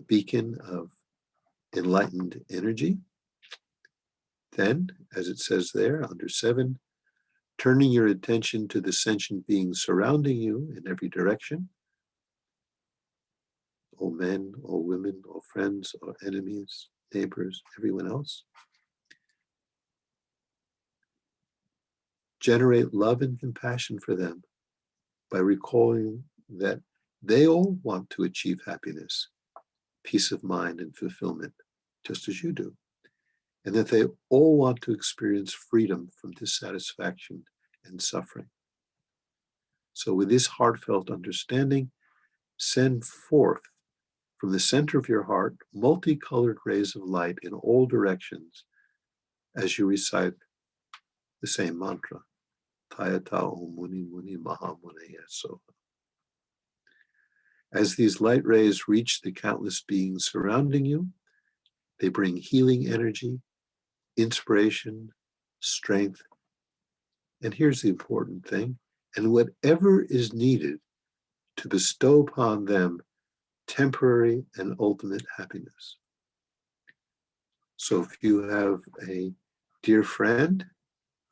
beacon of enlightened energy. Then, as it says there under 7, turning your attention to the sentient beings surrounding you in every direction. All men, all women, all friends, all enemies, neighbors, everyone else. Generate love and compassion for them by recalling that they all want to achieve happiness, peace of mind, and fulfillment, just as you do, and that they all want to experience freedom from dissatisfaction and suffering. So with this heartfelt understanding, send forth from the center of your heart multicolored rays of light in all directions as you recite the same mantra. Tayata Om Muni Muni Maha Muni Yaso. As these light rays reach the countless beings surrounding you, they bring healing energy, inspiration, strength, and here's the important thing, and whatever is needed to bestow upon them temporary and ultimate happiness. So if you have a dear friend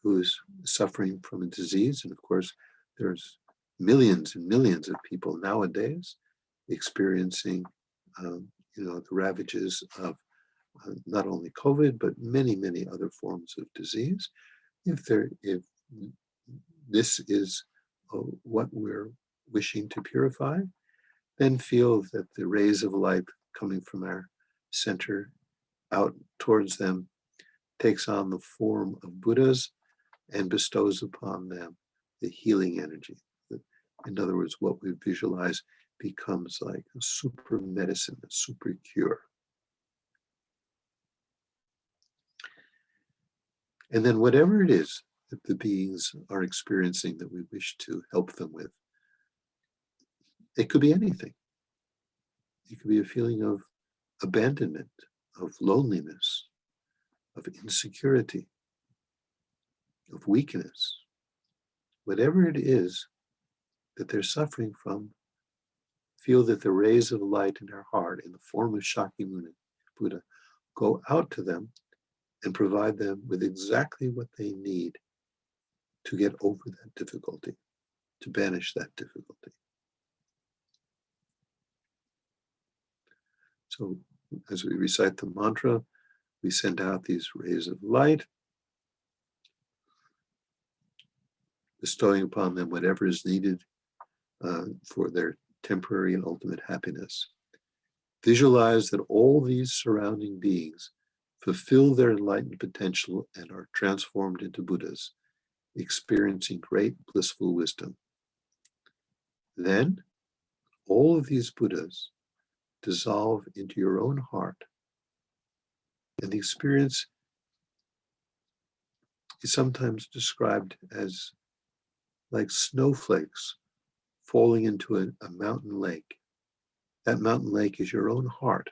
who's suffering from a disease, and of course there's millions and millions of people nowadays experiencing the ravages of not only COVID, but many, many other forms of disease. If this is what we're wishing to purify, then feel that the rays of light coming from our center out towards them takes on the form of Buddhas and bestows upon them the healing energy. In other words, what we visualize becomes like a super medicine, a super cure. And then whatever it is that the beings are experiencing that we wish to help them with, it could be anything. It could be a feeling of abandonment, of loneliness, of insecurity, of weakness. Whatever it is that they're suffering from, feel that the rays of light in our heart in the form of Shakyamuni Buddha go out to them and provide them with exactly what they need to get over that difficulty, to banish that difficulty. So as we recite the mantra, we send out these rays of light, bestowing upon them whatever is needed for their temporary and ultimate happiness. Visualize that all these surrounding beings fulfill their enlightened potential and are transformed into Buddhas, experiencing great blissful wisdom. Then, all of these Buddhas dissolve into your own heart, and the experience is sometimes described as like snowflakes falling into a mountain lake. That mountain lake is your own heart,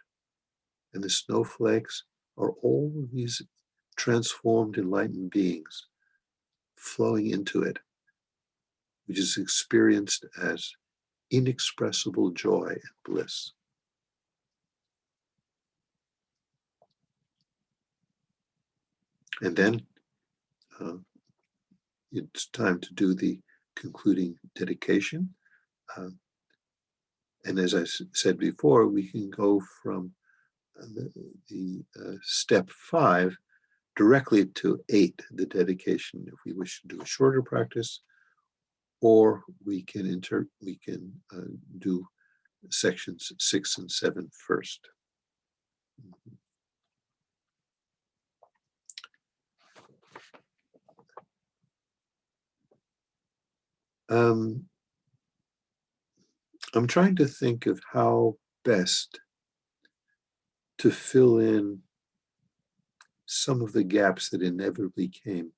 and the snowflakes are all of these transformed, enlightened beings flowing into it, which is experienced as inexpressible joy and bliss. And then it's time to do the concluding dedication. And as I said before, we can go from the step 5 directly to 8, the dedication, if we wish to do a shorter practice, or we can do sections 6 and 7 first. I'm trying to think of how best to fill in some of the gaps that inevitably came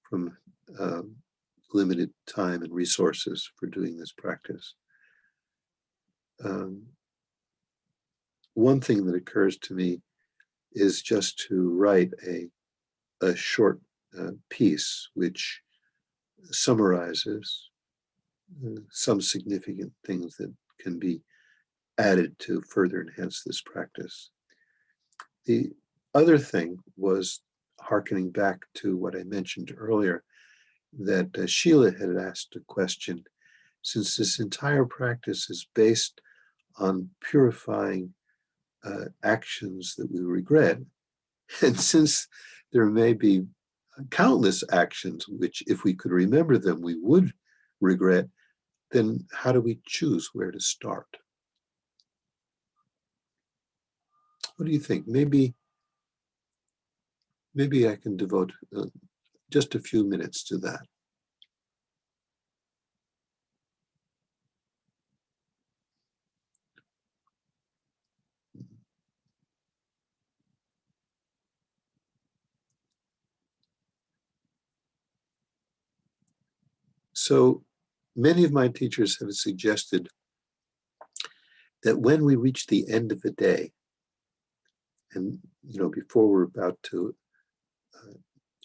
from limited time and resources for doing this practice. One thing that occurs to me is just to write a short piece which summarizes some significant things that can be added to further enhance this practice. The other thing was hearkening back to what I mentioned earlier, that Sheila had asked a question, since this entire practice is based on purifying actions that we regret, and since there may be countless actions which, if we could remember them, we would regret, then how do we choose where to start? What do you think? Maybe I can devote just a few minutes to that. So many of my teachers have suggested that when we reach the end of the day, and before we're about to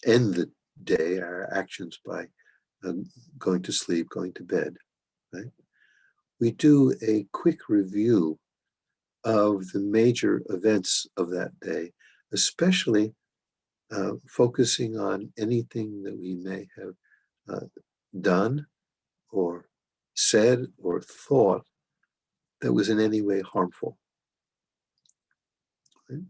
end the day, our actions by going to sleep, going to bed, right? We do a quick review of the major events of that day, especially focusing on anything that we may have done or said or thought that was in any way harmful. Right?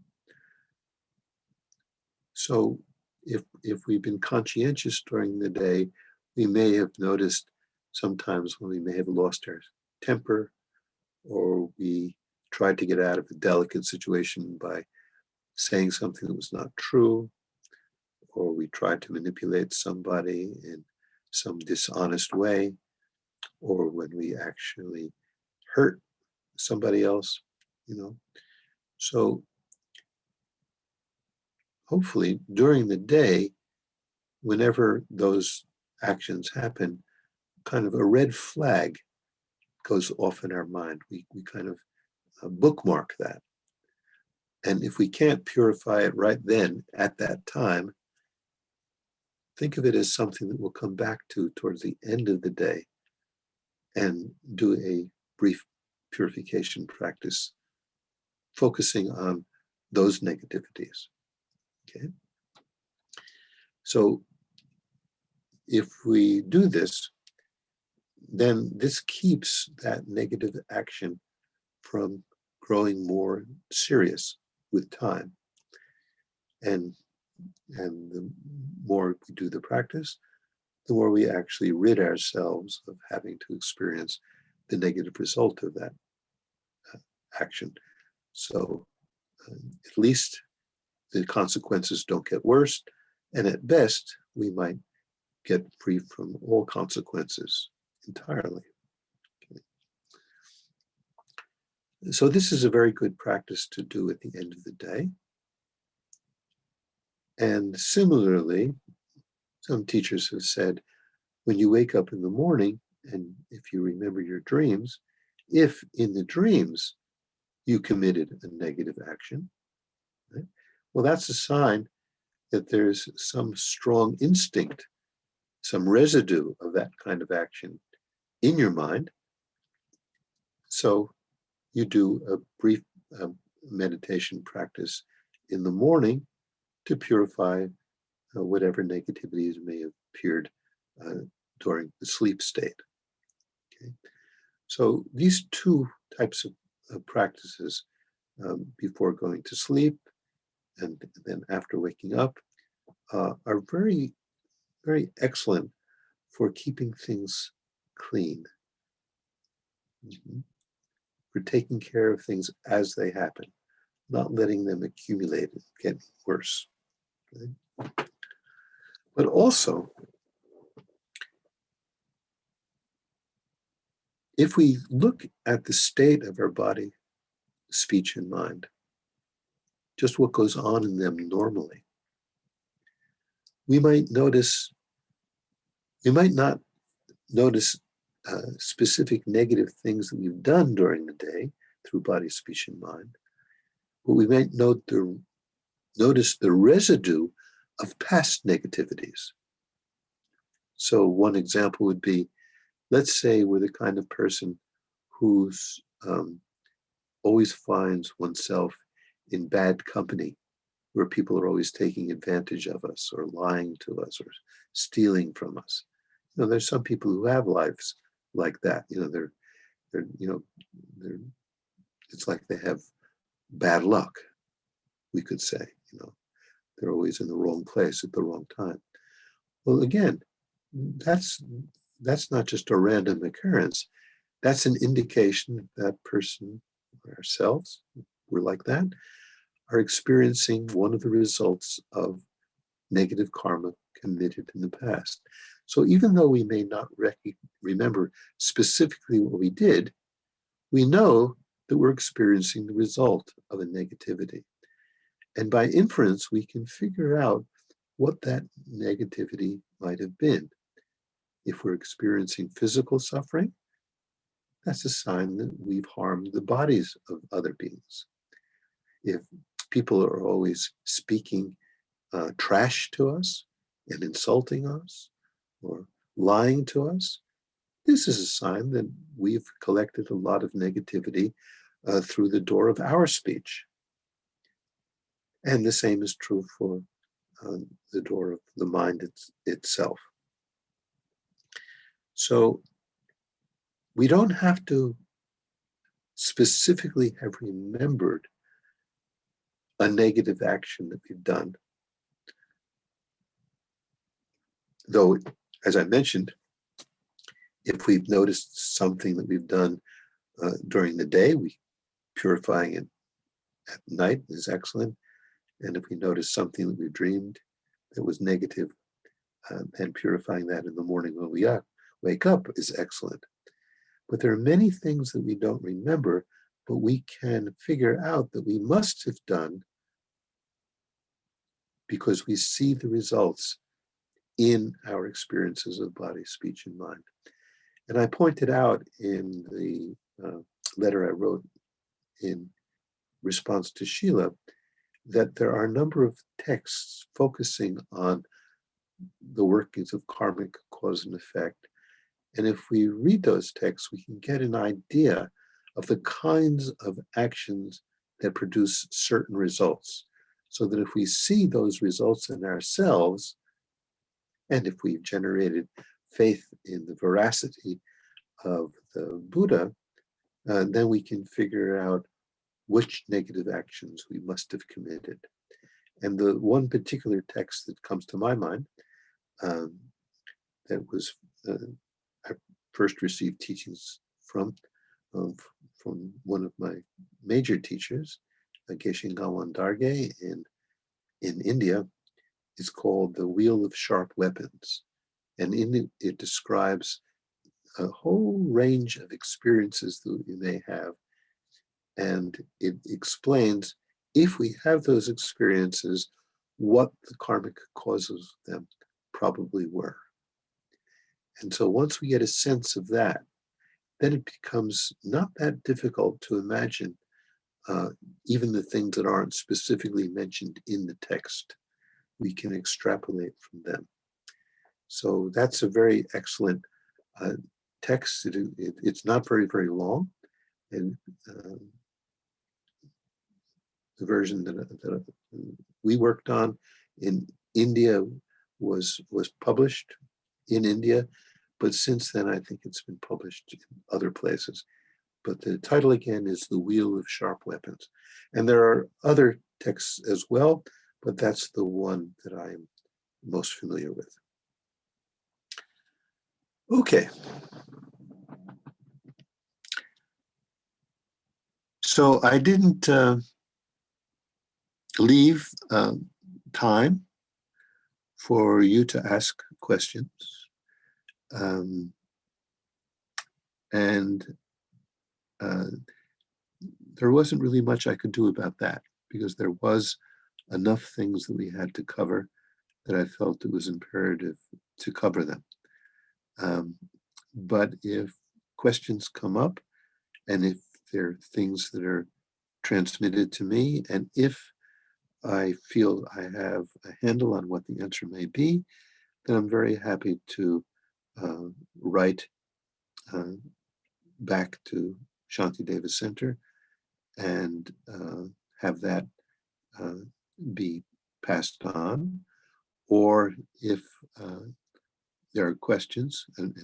So if we've been conscientious during the day, we may have noticed sometimes when we may have lost our temper, or we tried to get out of a delicate situation by saying something that was not true, or we tried to manipulate somebody in some dishonest way, or when we actually hurt somebody else, So hopefully during the day, whenever those actions happen, kind of a red flag goes off in our mind. We kind of bookmark that. And if we can't purify it right then at that time, think of it as something that we'll come back to towards the end of the day and do a brief purification practice, focusing on those negativities. Okay. So if we do this, then this keeps that negative action from growing more serious with time. And the more we do the practice, the more we actually rid ourselves of having to experience the negative result of that action. So at least the consequences don't get worse, and at best, we might get free from all consequences entirely. Okay. So this is a very good practice to do at the end of the day. And similarly, some teachers have said, when you wake up in the morning, and if you remember your dreams, if in the dreams you committed a negative action, right? Well, that's a sign that there's some strong instinct, some residue of that kind of action in your mind. So you do a brief meditation practice in the morning to purify whatever negativities may have appeared during the sleep state. Okay. So these two types of practices, before going to sleep and then after waking up, are very, very excellent for keeping things clean, for taking care of things as they happen, not letting them accumulate and get worse. Okay? But also, if we look at the state of our body, speech, and mind, just what goes on in them normally, we might not notice specific negative things that we've done during the day through body, speech, and mind, but we might notice the residue of past negativities. So one example would be, let's say we're the kind of person who's always finds oneself in bad company, where people are always taking advantage of us or lying to us or stealing from us. There's some people who have lives like that. They're it's like they have bad luck, we could say. They're always in the wrong place at the wrong time. Well, again, that's that's not just a random occurrence. That's an indication that person, ourselves, we're like that, are experiencing one of the results of negative karma committed in the past. So even though we may not remember specifically what we did, we know that we're experiencing the result of a negativity. And by inference, we can figure out what that negativity might have been. If we're experiencing physical suffering, that's a sign that we've harmed the bodies of other beings. If people are always speaking trash to us and insulting us or lying to us, this is a sign that we've collected a lot of negativity through the door of our speech. And the same is true for the door of the mind itself. So we don't have to specifically have remembered a negative action that we've done. Though, as I mentioned, if we've noticed something that we've done during the day, purifying it at night is excellent. And if we notice something that we dreamed that was negative, and purifying that in the morning when we wake up is excellent. But there are many things that we don't remember, but we can figure out that we must have done because we see the results in our experiences of body, speech, and mind. And I pointed out in the letter I wrote in response to Sheila that there are a number of texts focusing on the workings of karmic cause and effect. And if we read those texts, we can get an idea of the kinds of actions that produce certain results. So that if we see those results in ourselves, and if we've generated faith in the veracity of the Buddha, then we can figure out which negative actions we must have committed. And the one particular text that comes to my mind, that was I first received teachings from one of my major teachers, Geshe Gawan Darge in India, is called The Wheel of Sharp Weapons. And in it describes a whole range of experiences that we may have. And it explains, if we have those experiences, what the karmic causes of them probably were. And so once we get a sense of that, then it becomes not that difficult to imagine even the things that aren't specifically mentioned in the text. We can extrapolate from them. So that's a very excellent text. It's not very, very long. And the version that we worked on in India was published in India, but since then I think it's been published in other places. But the title again is The Wheel of Sharp Weapons. And there are other texts as well, but that's the one that I'm most familiar with. Okay. So I didn't leave time for you to ask questions. And there wasn't really much I could do about that because there was enough things that we had to cover that I felt it was imperative to cover them. But if questions come up and if there are things that are transmitted to me, and if I feel I have a handle on what the answer may be, then I'm very happy to write back to Shantideva Center and have that be passed on. Or if there are questions and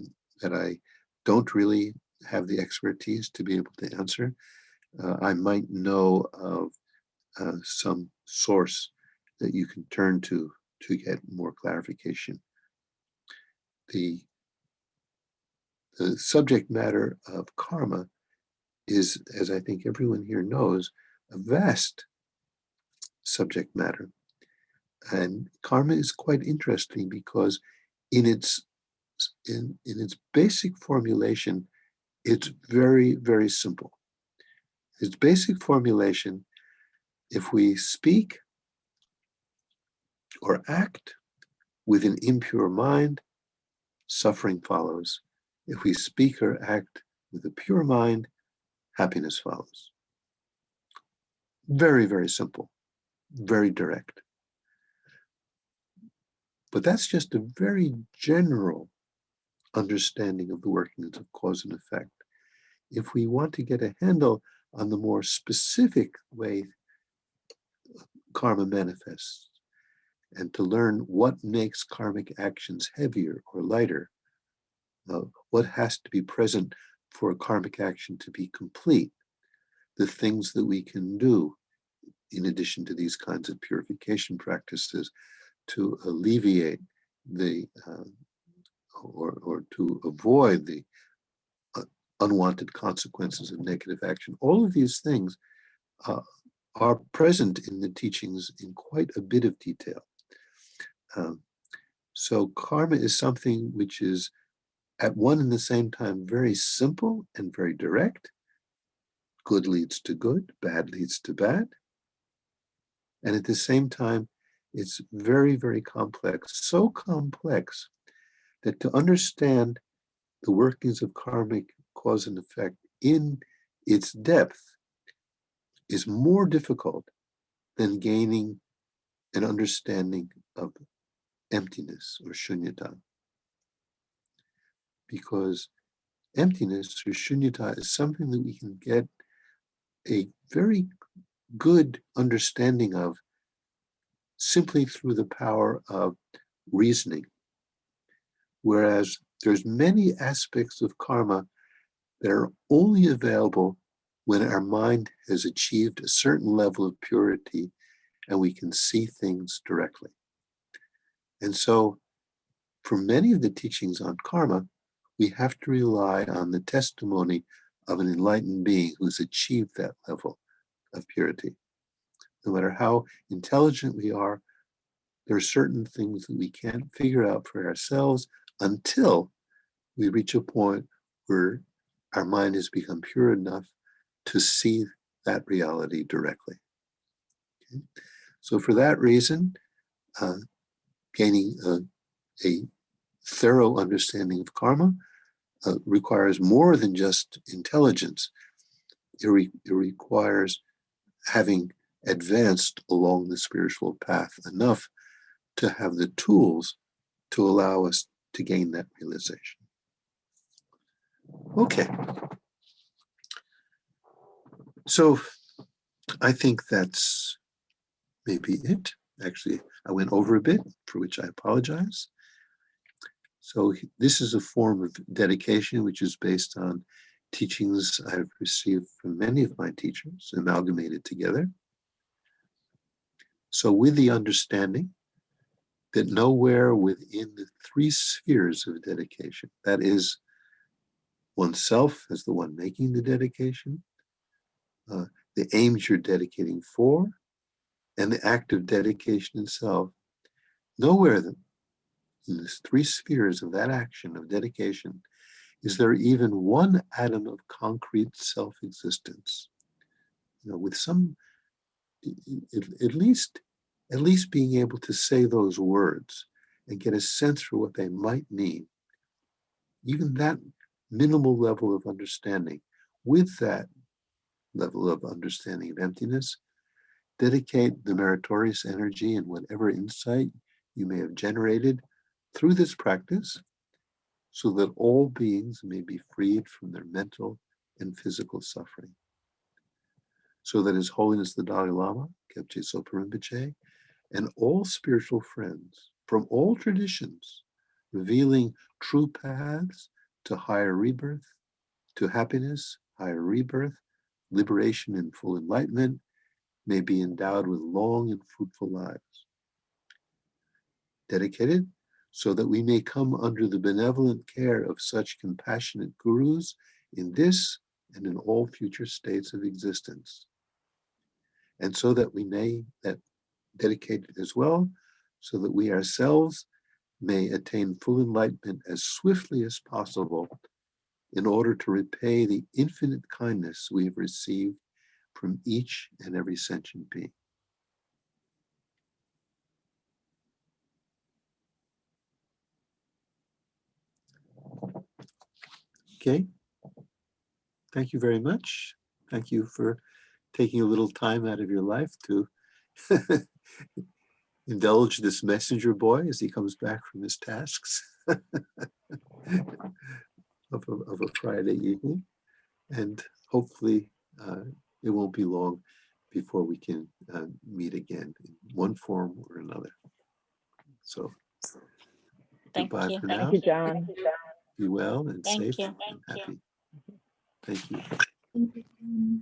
that I don't really have the expertise to be able to answer, I might know of some source that you can turn to get more clarification. The the subject matter of karma is, as I think everyone here knows, a vast subject matter. And karma is quite interesting because in its basic formulation, it's very, very simple. Its basic formulation, if we speak or act with an impure mind, suffering follows. If we speak or act with a pure mind, happiness follows. Very, very simple, very direct. But that's just a very general understanding of the workings of cause and effect. If we want to get a handle on the more specific way karma manifests, and to learn what makes karmic actions heavier or lighter, what has to be present for a karmic action to be complete, the things that we can do in addition to these kinds of purification practices to alleviate the or to avoid the unwanted consequences of negative action. All of these things are present in the teachings in quite a bit of detail. So karma is something which is at one and the same time very simple and very direct. Good leads to good, bad leads to bad. And at the same time, it's very, very complex, so complex that to understand the workings of karmic cause and effect in its depth is more difficult than gaining an understanding of emptiness or shunyata. Because emptiness or shunyata is something that we can get a very good understanding of simply through the power of reasoning. Whereas there's many aspects of karma that are only available when our mind has achieved a certain level of purity and we can see things directly. And so for many of the teachings on karma, we have to rely on the testimony of an enlightened being who's achieved that level of purity. No matter how intelligent we are, there are certain things that we can't figure out for ourselves until we reach a point where our mind has become pure enough to see that reality directly. Okay? So for that reason, gaining a thorough understanding of karma requires more than just intelligence. It requires having advanced along the spiritual path enough to have the tools to allow us to gain that realization. Okay. So I think that's maybe it. Actually, I went over a bit, for which I apologize. So this is a form of dedication which is based on teachings I've received from many of my teachers, amalgamated together. So with the understanding that nowhere within the three spheres of dedication, that is oneself as the one making the dedication, the aims you're dedicating for, and the act of dedication itself, nowhere in the three spheres of that action of dedication is there even one atom of concrete self-existence. You know, with some, at least being able to say those words and get a sense for what they might mean, even that minimal level of understanding, with that level of understanding of emptiness, dedicate the meritorious energy and whatever insight you may have generated through this practice so that all beings may be freed from their mental and physical suffering. So that His Holiness the Dalai Lama, Kepche Sopa Rinpoche, and all spiritual friends from all traditions, revealing true paths to higher rebirth, to happiness, higher rebirth, liberation and full enlightenment, may be endowed with long and fruitful lives. Dedicated so that we may come under the benevolent care of such compassionate gurus in this and in all future states of existence. And so that we may, that dedicated as well, so that we ourselves may attain full enlightenment as swiftly as possible in order to repay the infinite kindness we have received from each and every sentient being. Okay. Thank you very much. Thank you for taking a little time out of your life to indulge this messenger boy as he comes back from his tasks of a Friday evening. And hopefully it won't be long before we can meet again in one form or another. So goodbye for now. Thank you, John. Be well and Thank safe you. and happy. Thank you. Thank you.